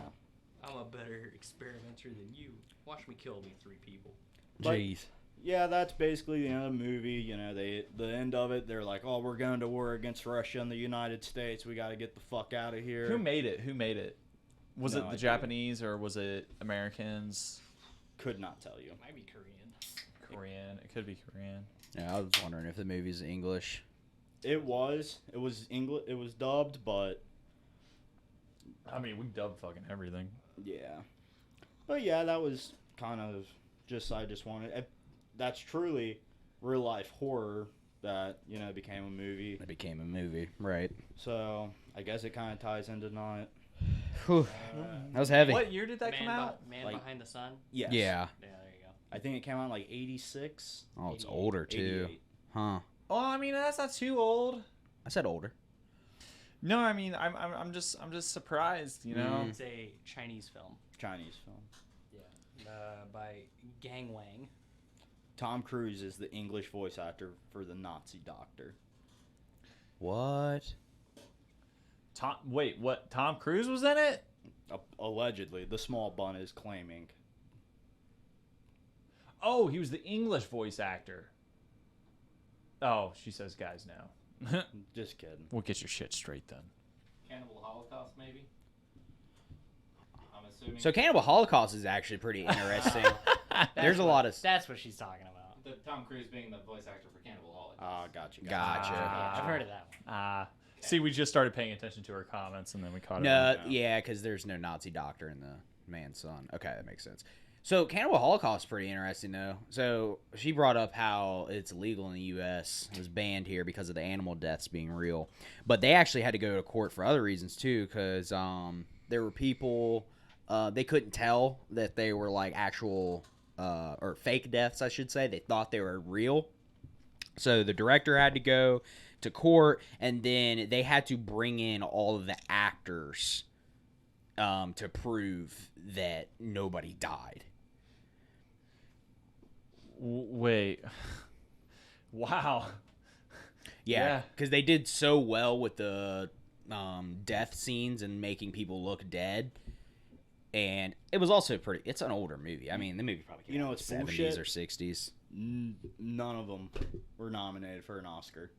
I'm a better experimenter than you. Watch me kill these 3 people. But- Jeez. Yeah, that's basically the movie. You know, the end of it. They're like, oh, we're going to war against Russia and the United States. We got to get the fuck out of here. Who made it? Who made it? Was No it the idea. Japanese or was it Americans? Could not tell you. Might be Korean. Korean. It could be Korean. Yeah, I was wondering if the movie's English. It was English. It was dubbed, but I mean, we dub fucking everything. yeah. But yeah, that was kind of I just wanted. That's truly real life horror that became a movie. It became a movie, right? So I guess it kind of ties into not. Whew. That was heavy. What year did that come out? Man Like- Behind the Sun? Yes. Yeah. Yeah, there you go. I think it came out in like 86. Oh, it's 88, older too. 88. Huh? Oh, I mean, that's not too old. I said older. No, I mean, I'm just surprised, you know. It's a Chinese film. Chinese film. Yeah. By Gang Wang. Tom Cruise is the English voice actor for the Nazi doctor. What? Wait, what? Tom Cruise was in it? Allegedly, the small bun is claiming. Oh, he was the English voice actor. Oh, she says guys now. Just kidding. We'll get your shit straight then. Cannibal Holocaust, maybe. I'm assuming. So Cannibal Holocaust is actually pretty interesting. There's a lot of. That's what she's talking about. the Tom Cruise being the voice actor for Cannibal Holocaust. Ah, gotcha. Gotcha. Yeah, I've heard of that one. See, we just started paying attention to her comments, and then we caught it. No, yeah, because there's no Nazi doctor in the man's son. Okay, that makes sense. So Cannibal Holocaust is pretty interesting, though. So she brought up how it's illegal in the U.S. It was banned here because of the animal deaths being real. But they actually had to go to court for other reasons, too, because there were people, they couldn't tell that they were, like, actual, or fake deaths, I should say. They thought they were real. So the director had to go to court, and then they had to bring in all of the actors to prove that nobody died. Wait. Wow. Yeah, because they did so well with the death scenes and making people look dead. And it was also it's an older movie. I mean, the movie probably came out in it's the 70s bullshit. or 60s. None of them were nominated for an Oscar.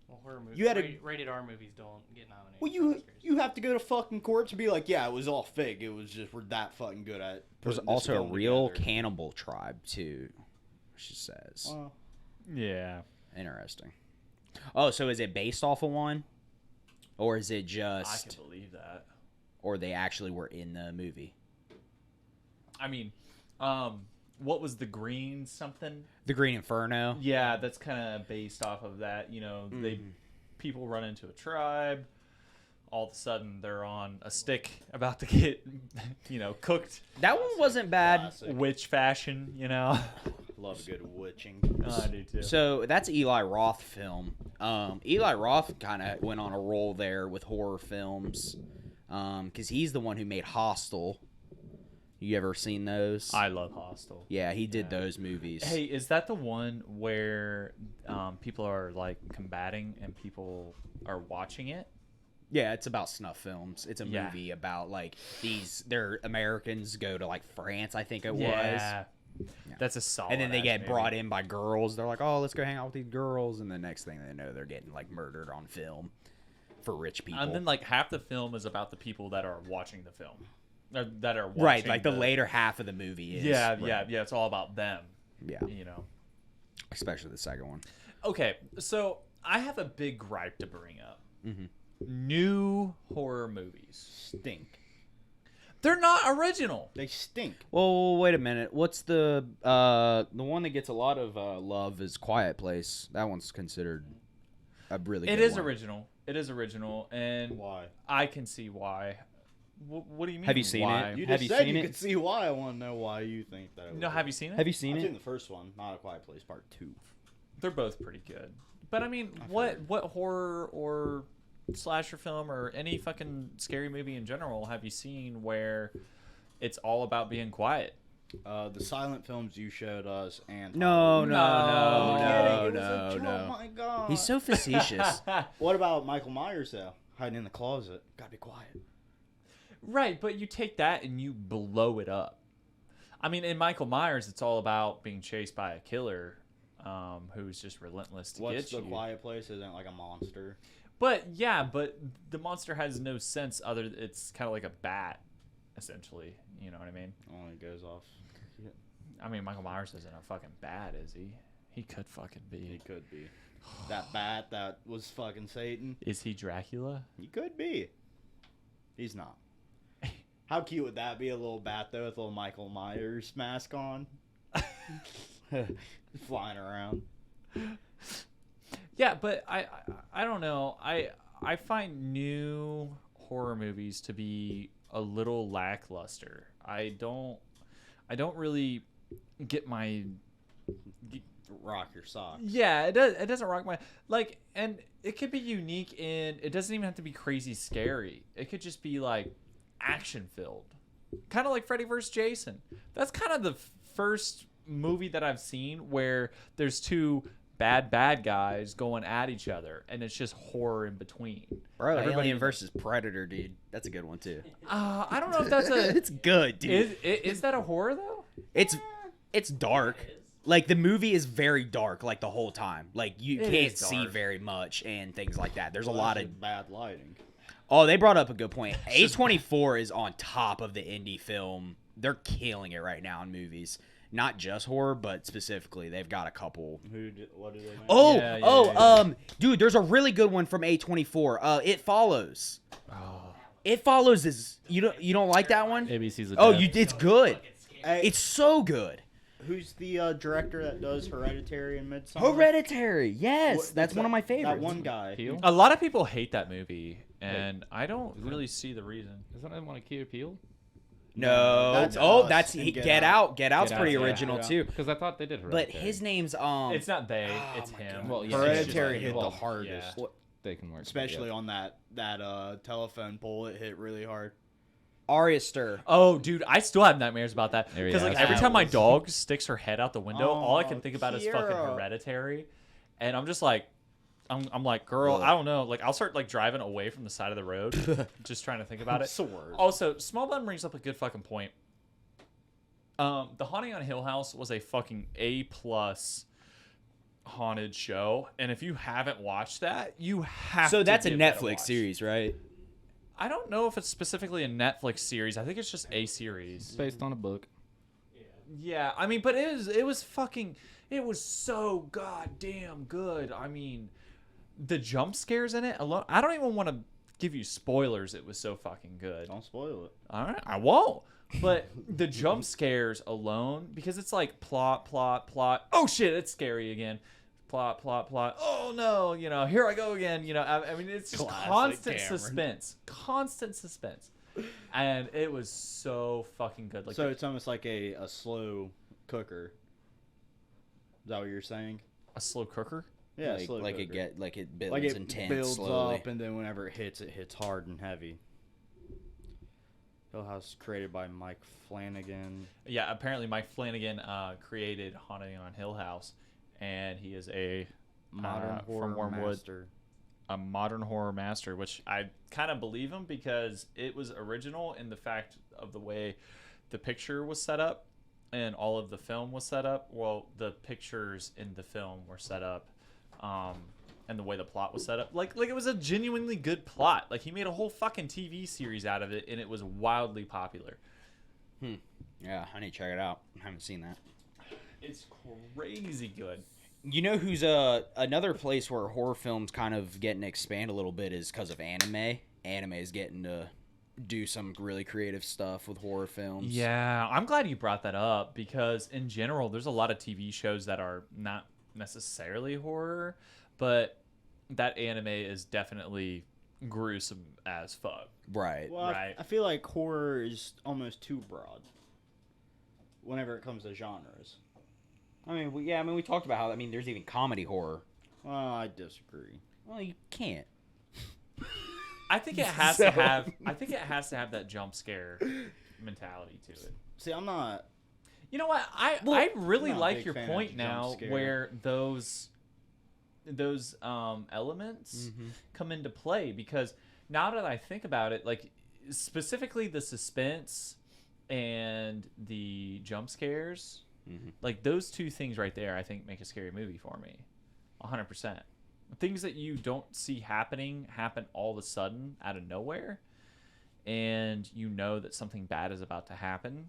Well, horror movies, You had a- rated R movies don't get nominated. Well, for Oscars. you have to go to fucking court to be like, yeah, it was all fake. It was just we're that fucking good at. There's putting this also a film real together. cannibal tribe, too, she says. Well, Yeah. Interesting. Oh, so is it based off of one? Or is it I just... can believe that. Or they actually were in the movie? I mean, what was the Green something? The Green Inferno? Yeah, that's kind of based off of that. You know, people run into a tribe. All of a sudden, they're on a stick about to get, cooked That one wasn't bad. classic. witch fashion. Love a good witching. I do too. So that's Eli Roth film. Eli Roth kind of went on a roll there with horror films, because he's the one who made Hostel. You ever seen those? I love Hostel. Yeah, he did those movies. Hey, is that the one where people are like combating and people are watching it? Yeah, it's about snuff films. It's a Yeah. movie about like they're Americans go to like France, I think it was. Yeah. That's a solid. And then they ass get movie. brought in by girls. They're like, "Oh, let's go hang out with these girls." And the next thing they know, they're getting like murdered on film for rich people. And then like half the film is about the people that are watching the film, or that are watching right, like the later half of the movie is. Yeah, right. yeah. It's all about them. Yeah. Especially the second one. Okay, so I have a big gripe to bring up. Mhm. New horror movies. Stink. They're not original. They stink. Well, wait a minute. What's the one that gets a lot of love is Quiet Place. That one's considered a really It good is one. original. It is original, and Why? I can see why. What do you mean? Have you seen why? it? You Have just you said seen you it? could see why. I want to know why you think that. It No, was have you seen it? Have you seen I've it? seen the first one, not A Quiet Place Part 2. They're both pretty good. But I mean, I've what heard. what horror or slasher film or any fucking scary movie in general have you seen where it's all about being quiet? The silent films you showed us and No, No. Oh my god. He's so facetious. What about Michael Myers though? Hiding in the closet. Gotta be quiet. Right, but you take that and you blow it up. I mean, in Michael Myers, it's all about being chased by a killer who's just relentless to What's get the you. Quiet Place? Isn't it like a monster? But yeah, but the monster has no sense other. It's kind of like a bat, essentially. You know what I mean? Only goes off. I mean, Michael Myers isn't a fucking bat, is he? He could fucking He be. could be. That bat that was fucking Satan. Is he Dracula? He could be. He's not. How cute would that be? A little bat though with a little Michael Myers mask on. Flying around. Yeah, but I don't know. I find new horror movies to be a little lackluster. I don't really get my Rock your socks. yeah. It doesn't rock my like, and it could be unique in. It doesn't even have to be crazy scary. It could just be like action filled, kind of like Freddy vs. Jason. That's kind of the first movie that I've seen where there's two bad guys going at each other, and it's just horror in between. Bro, Everybody- Alien versus Predator, dude. That's a good one too. I don't know if that's a. It's good, dude. Is that a horror though? It's dark. Like the movie is very dark, like the whole time. Like you It can't is see dark. very much and things like that. There's a Well, lot that's of just bad lighting. Oh, they brought up a good point. A24 is on top of the indie film. They're killing it right now in movies. Not just horror, but specifically, they've got a couple. What do they make? Yeah. Dude, there's a really good one from A24. It Follows. Oh. It Follows is you don't like that one? ABC's a Oh, death. it's good. Hey, It's so good. who's the director that does Hereditary and Midsommar? Hereditary. Yes, What- that's what's one of that- my favorites. That one guy. Peel? A lot of people hate that movie, and I don't Isn't it- really see the reason. Isn't that one a Key Peel? No. That's Oh, Us that's and he, Get Get Out. Out. Get Out's Get pretty Out, yeah. original Yeah. too. Because I thought they did But Hereditary. his name's It's not they, oh it's my him. God. Well, yeah, Hereditary it's hit just- the well, hardest. They can work. Especially together. on that telephone pole, it hit really hard. Ariaster. Oh, dude, I still have nightmares about that. There we Because go. like every That time my was- dog sticks her head out the window, all I can Oh, think about is fucking Kiera. Hereditary, and I'm just like, I'm like, girl, Ugh. I don't know. Like I'll start like driving away from the side of the road, just trying to think about it. It's the worst. Also, Small Bun brings up a good fucking point. The Haunting on Hill House was a fucking A+ haunted show, and if you haven't watched that, you have So to that's a give that Netflix watch. series, right? I don't know if it's specifically a Netflix series. I think it's just a series. Based on a book. Yeah, I mean, but it was so goddamn good. I mean, the jump scares in it alone. I don't even want to give you spoilers. It was so fucking good. Don't spoil it. All right, I won't. But the jump scares alone, because it's like plot. Oh shit, it's scary again. Plot. Oh no, here I go again. I mean, it's just Classic constant Cameron. suspense, and it was so fucking good. Like So it's almost like a slow cooker. Is that what you're saying? a slow cooker. Yeah, like, slow like cooker. it builds Like it intense builds slowly. up, and then whenever it hits hard and heavy. Hill House created by Mike Flanagan. Yeah, apparently Mike Flanagan created Haunting on Hill House, and he is a Modern from horror Wormwood. master. a modern horror master, which I kind of believe him because it was original in the fact of the way the picture was set up and all of the film was set up. Well, the pictures in the film were set up, and the way the plot was set up, like it was a genuinely good plot. Like he made a whole fucking TV series out of it, and it was wildly popular. Yeah, I need to check it out. I haven't seen that. It's crazy good. You know who's another place where horror films kind of getting to expand a little bit is because of anime. Anime is getting to do some really creative stuff with horror films. Yeah, I'm glad you brought that up because in general, there's a lot of TV shows that are not necessarily horror, but that anime is definitely gruesome as fuck. Right. Well, Right. I feel like horror is almost too broad. Whenever it comes to genres. I mean, we talked about how, there's even comedy horror. Well, I disagree. Well, you can't. I think it has to have. I think it has to have that jump scare mentality to it. See, I'm not. You know what? I really I'm not a like big your fan of point jump now, scare. where those elements come into play because now that I think about it, like specifically the suspense and the jump scares, like those two things right there, I think make a scary movie for me, 100%. Things that you don't see happen all of a sudden out of nowhere, and you know that something bad is about to happen,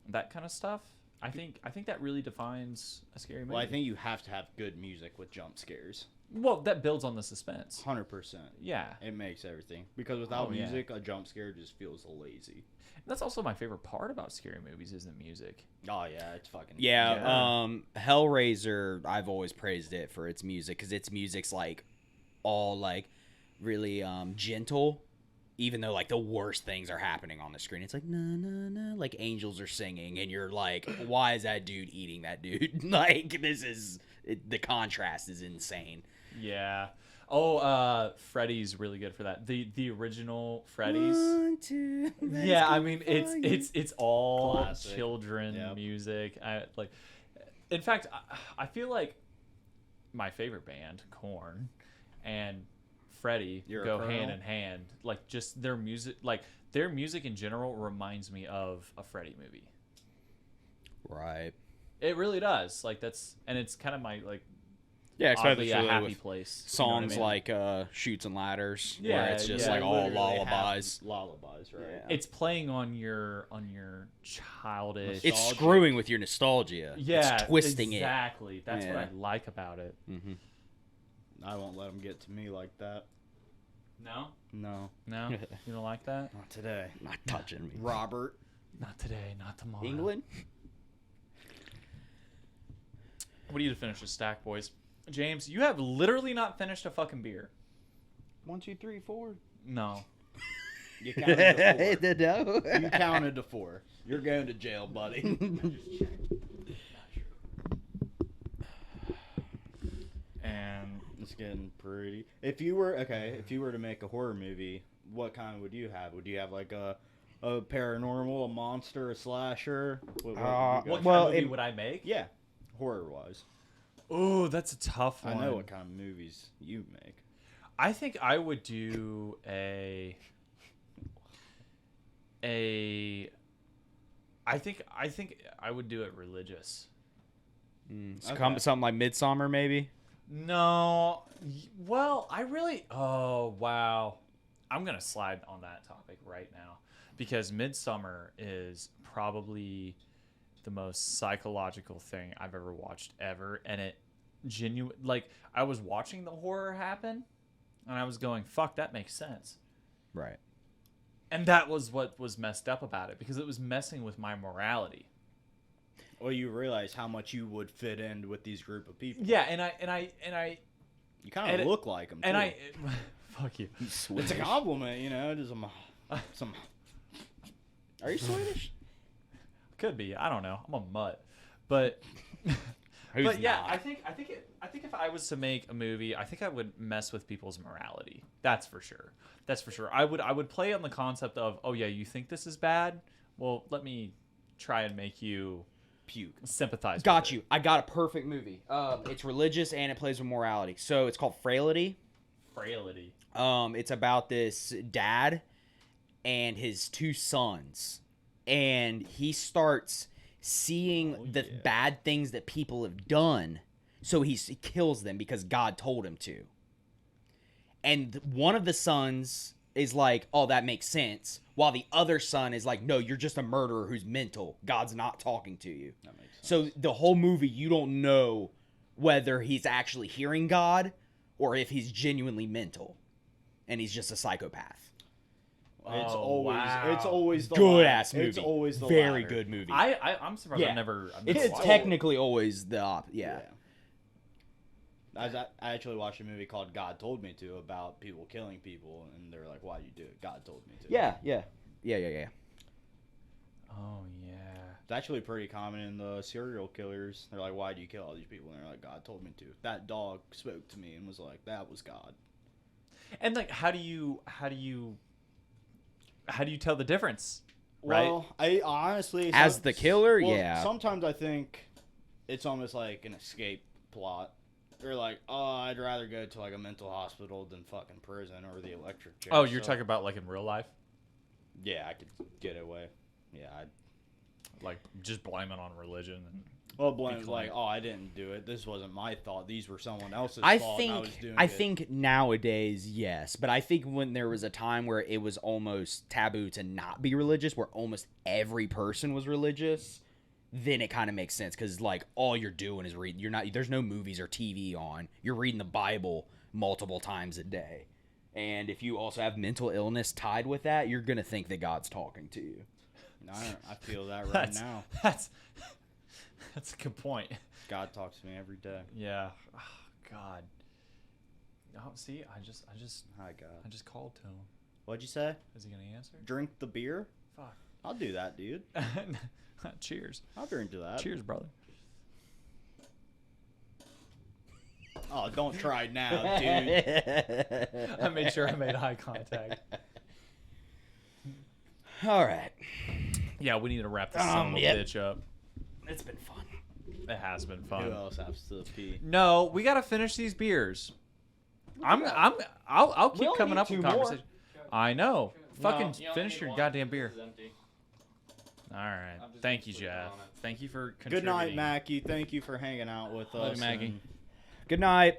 that kind of stuff. I think that really defines a scary movie. Well, I think you have to have good music with jump scares. Well, that builds on the suspense. 100%. Yeah. It makes everything. Because without Oh, yeah. music, a jump scare just feels lazy. That's also my favorite part about scary movies is the music. Oh, yeah, it's fucking. Yeah, Hellraiser, I've always praised it for its music because its music's like all like really gentle, even though like the worst things are happening on the screen. It's like na na na, like angels are singing, and you're like, why is that dude eating that dude? Like the contrast is insane. Yeah. Oh, Freddy's really good for that. The original Freddy's. 1, 2, Yeah, I mean it's all Classic. children Yep. music. In fact, I feel like my favorite band, Korn, and Freddy You're a go Colonel? hand in hand. Like just their music, in general reminds me of a Freddy movie. Right. It really does. And it's kind of my Yeah, oddly especially a happy with place. songs You know what I mean? like Shoots and Ladders, Yeah, where it's just yeah. like all Literally have lullabies. Lullabies, right? Yeah. It's playing on your childish. It's Nostalgic. screwing with your nostalgia. Yeah, It's twisting exactly. That's what Yeah. I like about it. it. Mm-hmm. I won't let them get to me like that. No, No. no, you don't like that. Not today. Not touching me. Robert. Not today, not tomorrow. England? What do you to finish this stack, boys? James, you have literally not finished a fucking beer. 1, 2, 3, 4. No. You counted to 4. No. You counted to 4. You're going to jail, buddy. And It's getting pretty. If you were to make a horror movie, what kind would you have? Would you have like a A paranormal, a monster, a slasher. What What you got? kind of movie would I make? Yeah, horror-wise. Oh, that's a tough one. I know what kind of movies you make. I think I would do I think I would do it religious. Something like Midsummer, maybe. No, well, oh wow, I'm gonna slide on that topic right now because Midsummer is probably the most psychological thing I've ever watched ever, and it like I was watching the horror happen, and I was going, "Fuck, that makes sense." Right. And that was what was messed up about it because it was messing with my morality. Well, you realize how much you would fit in with these group of people. Yeah, and I You kind of look like them. and fuck you. It's a compliment, you know. Just some. Are you Swedish? Could be. I don't know. I'm a mutt, but but yeah, I think if I was to make a movie, I think I would mess with people's morality. That's for sure. I would play on the concept of, oh yeah, you think this is bad? Well, let me try and make you Puke. sympathize. Got with you. it. I got a perfect movie. It's religious and it plays with morality. So it's called Frailty. Frailty. It's about this dad and his two sons, and he starts seeing the bad things that people have done, so he kills them because God told him to. And one of the sons is like, "Oh, that makes sense," while the other son is like, "No, you're just a murderer who's mental. God's not talking to you." That makes sense. So the whole movie, you don't know whether he's actually hearing God or if he's genuinely mental, and he's just a psychopath. It's Oh, always wow. it's always the Good latter. ass movie. It's always the very latter. good movie. I'm surprised Yeah. I've never It's watched it. technically always the yeah. I actually watched a movie called God Told Me To about people killing people, and they're like, "Why'd you do it?" God told me to. Yeah. Oh yeah. It's actually pretty common in the serial killers. They're like, "Why do you kill all these people?" And they're like, "God told me to." That dog spoke to me and was like, "That was God." And like, how do you tell the difference? Right. Well, I honestly, As the killer, well, yeah. Sometimes I think it's almost like an escape plot. They're like, "Oh, I'd rather go to like a mental hospital than fucking prison or the electric chair." Oh, you're So, talking about like in real life, Yeah, I could get away. Yeah, like just blame it on religion. And... well, blame Inclined. like, "Oh, I didn't do it. This wasn't my thought. These were someone else's I fault. think and I was doing I it." think nowadays yes, but I think when there was a time where it was almost taboo to not be religious, where almost every person was religious, then it kind of makes sense because like all you're doing is reading. You're not. There's no movies or TV on. You're reading the Bible multiple times a day, and if you also have mental illness tied with that, you're gonna think that God's talking to you. I feel that right now. That's a good point. God talks to me every day. Yeah. Oh, God. Oh, see, I just Hi, God. I just called to him. What'd you say? Is he gonna answer? Drink the beer? Fuck. I'll do that, dude. Cheers. I'll drink to that. Cheers, brother. Oh, don't try now, dude. I made sure I made eye contact. All right, Yeah, we need to wrap this son of a yep. bitch up. it's been fun. It has been Who fun. else has to pee? No, we gotta finish these beers. I'll keep only coming need up with 2 more. conversation. I know. Fucking you only finish need your one. goddamn beer. This is empty. All right. I'm just Thank you, gonna put it Jeff. on it. Thank you for Good night, contributing. Mackie. Thank you for hanging out with Love you, us. Mackie. and Good night.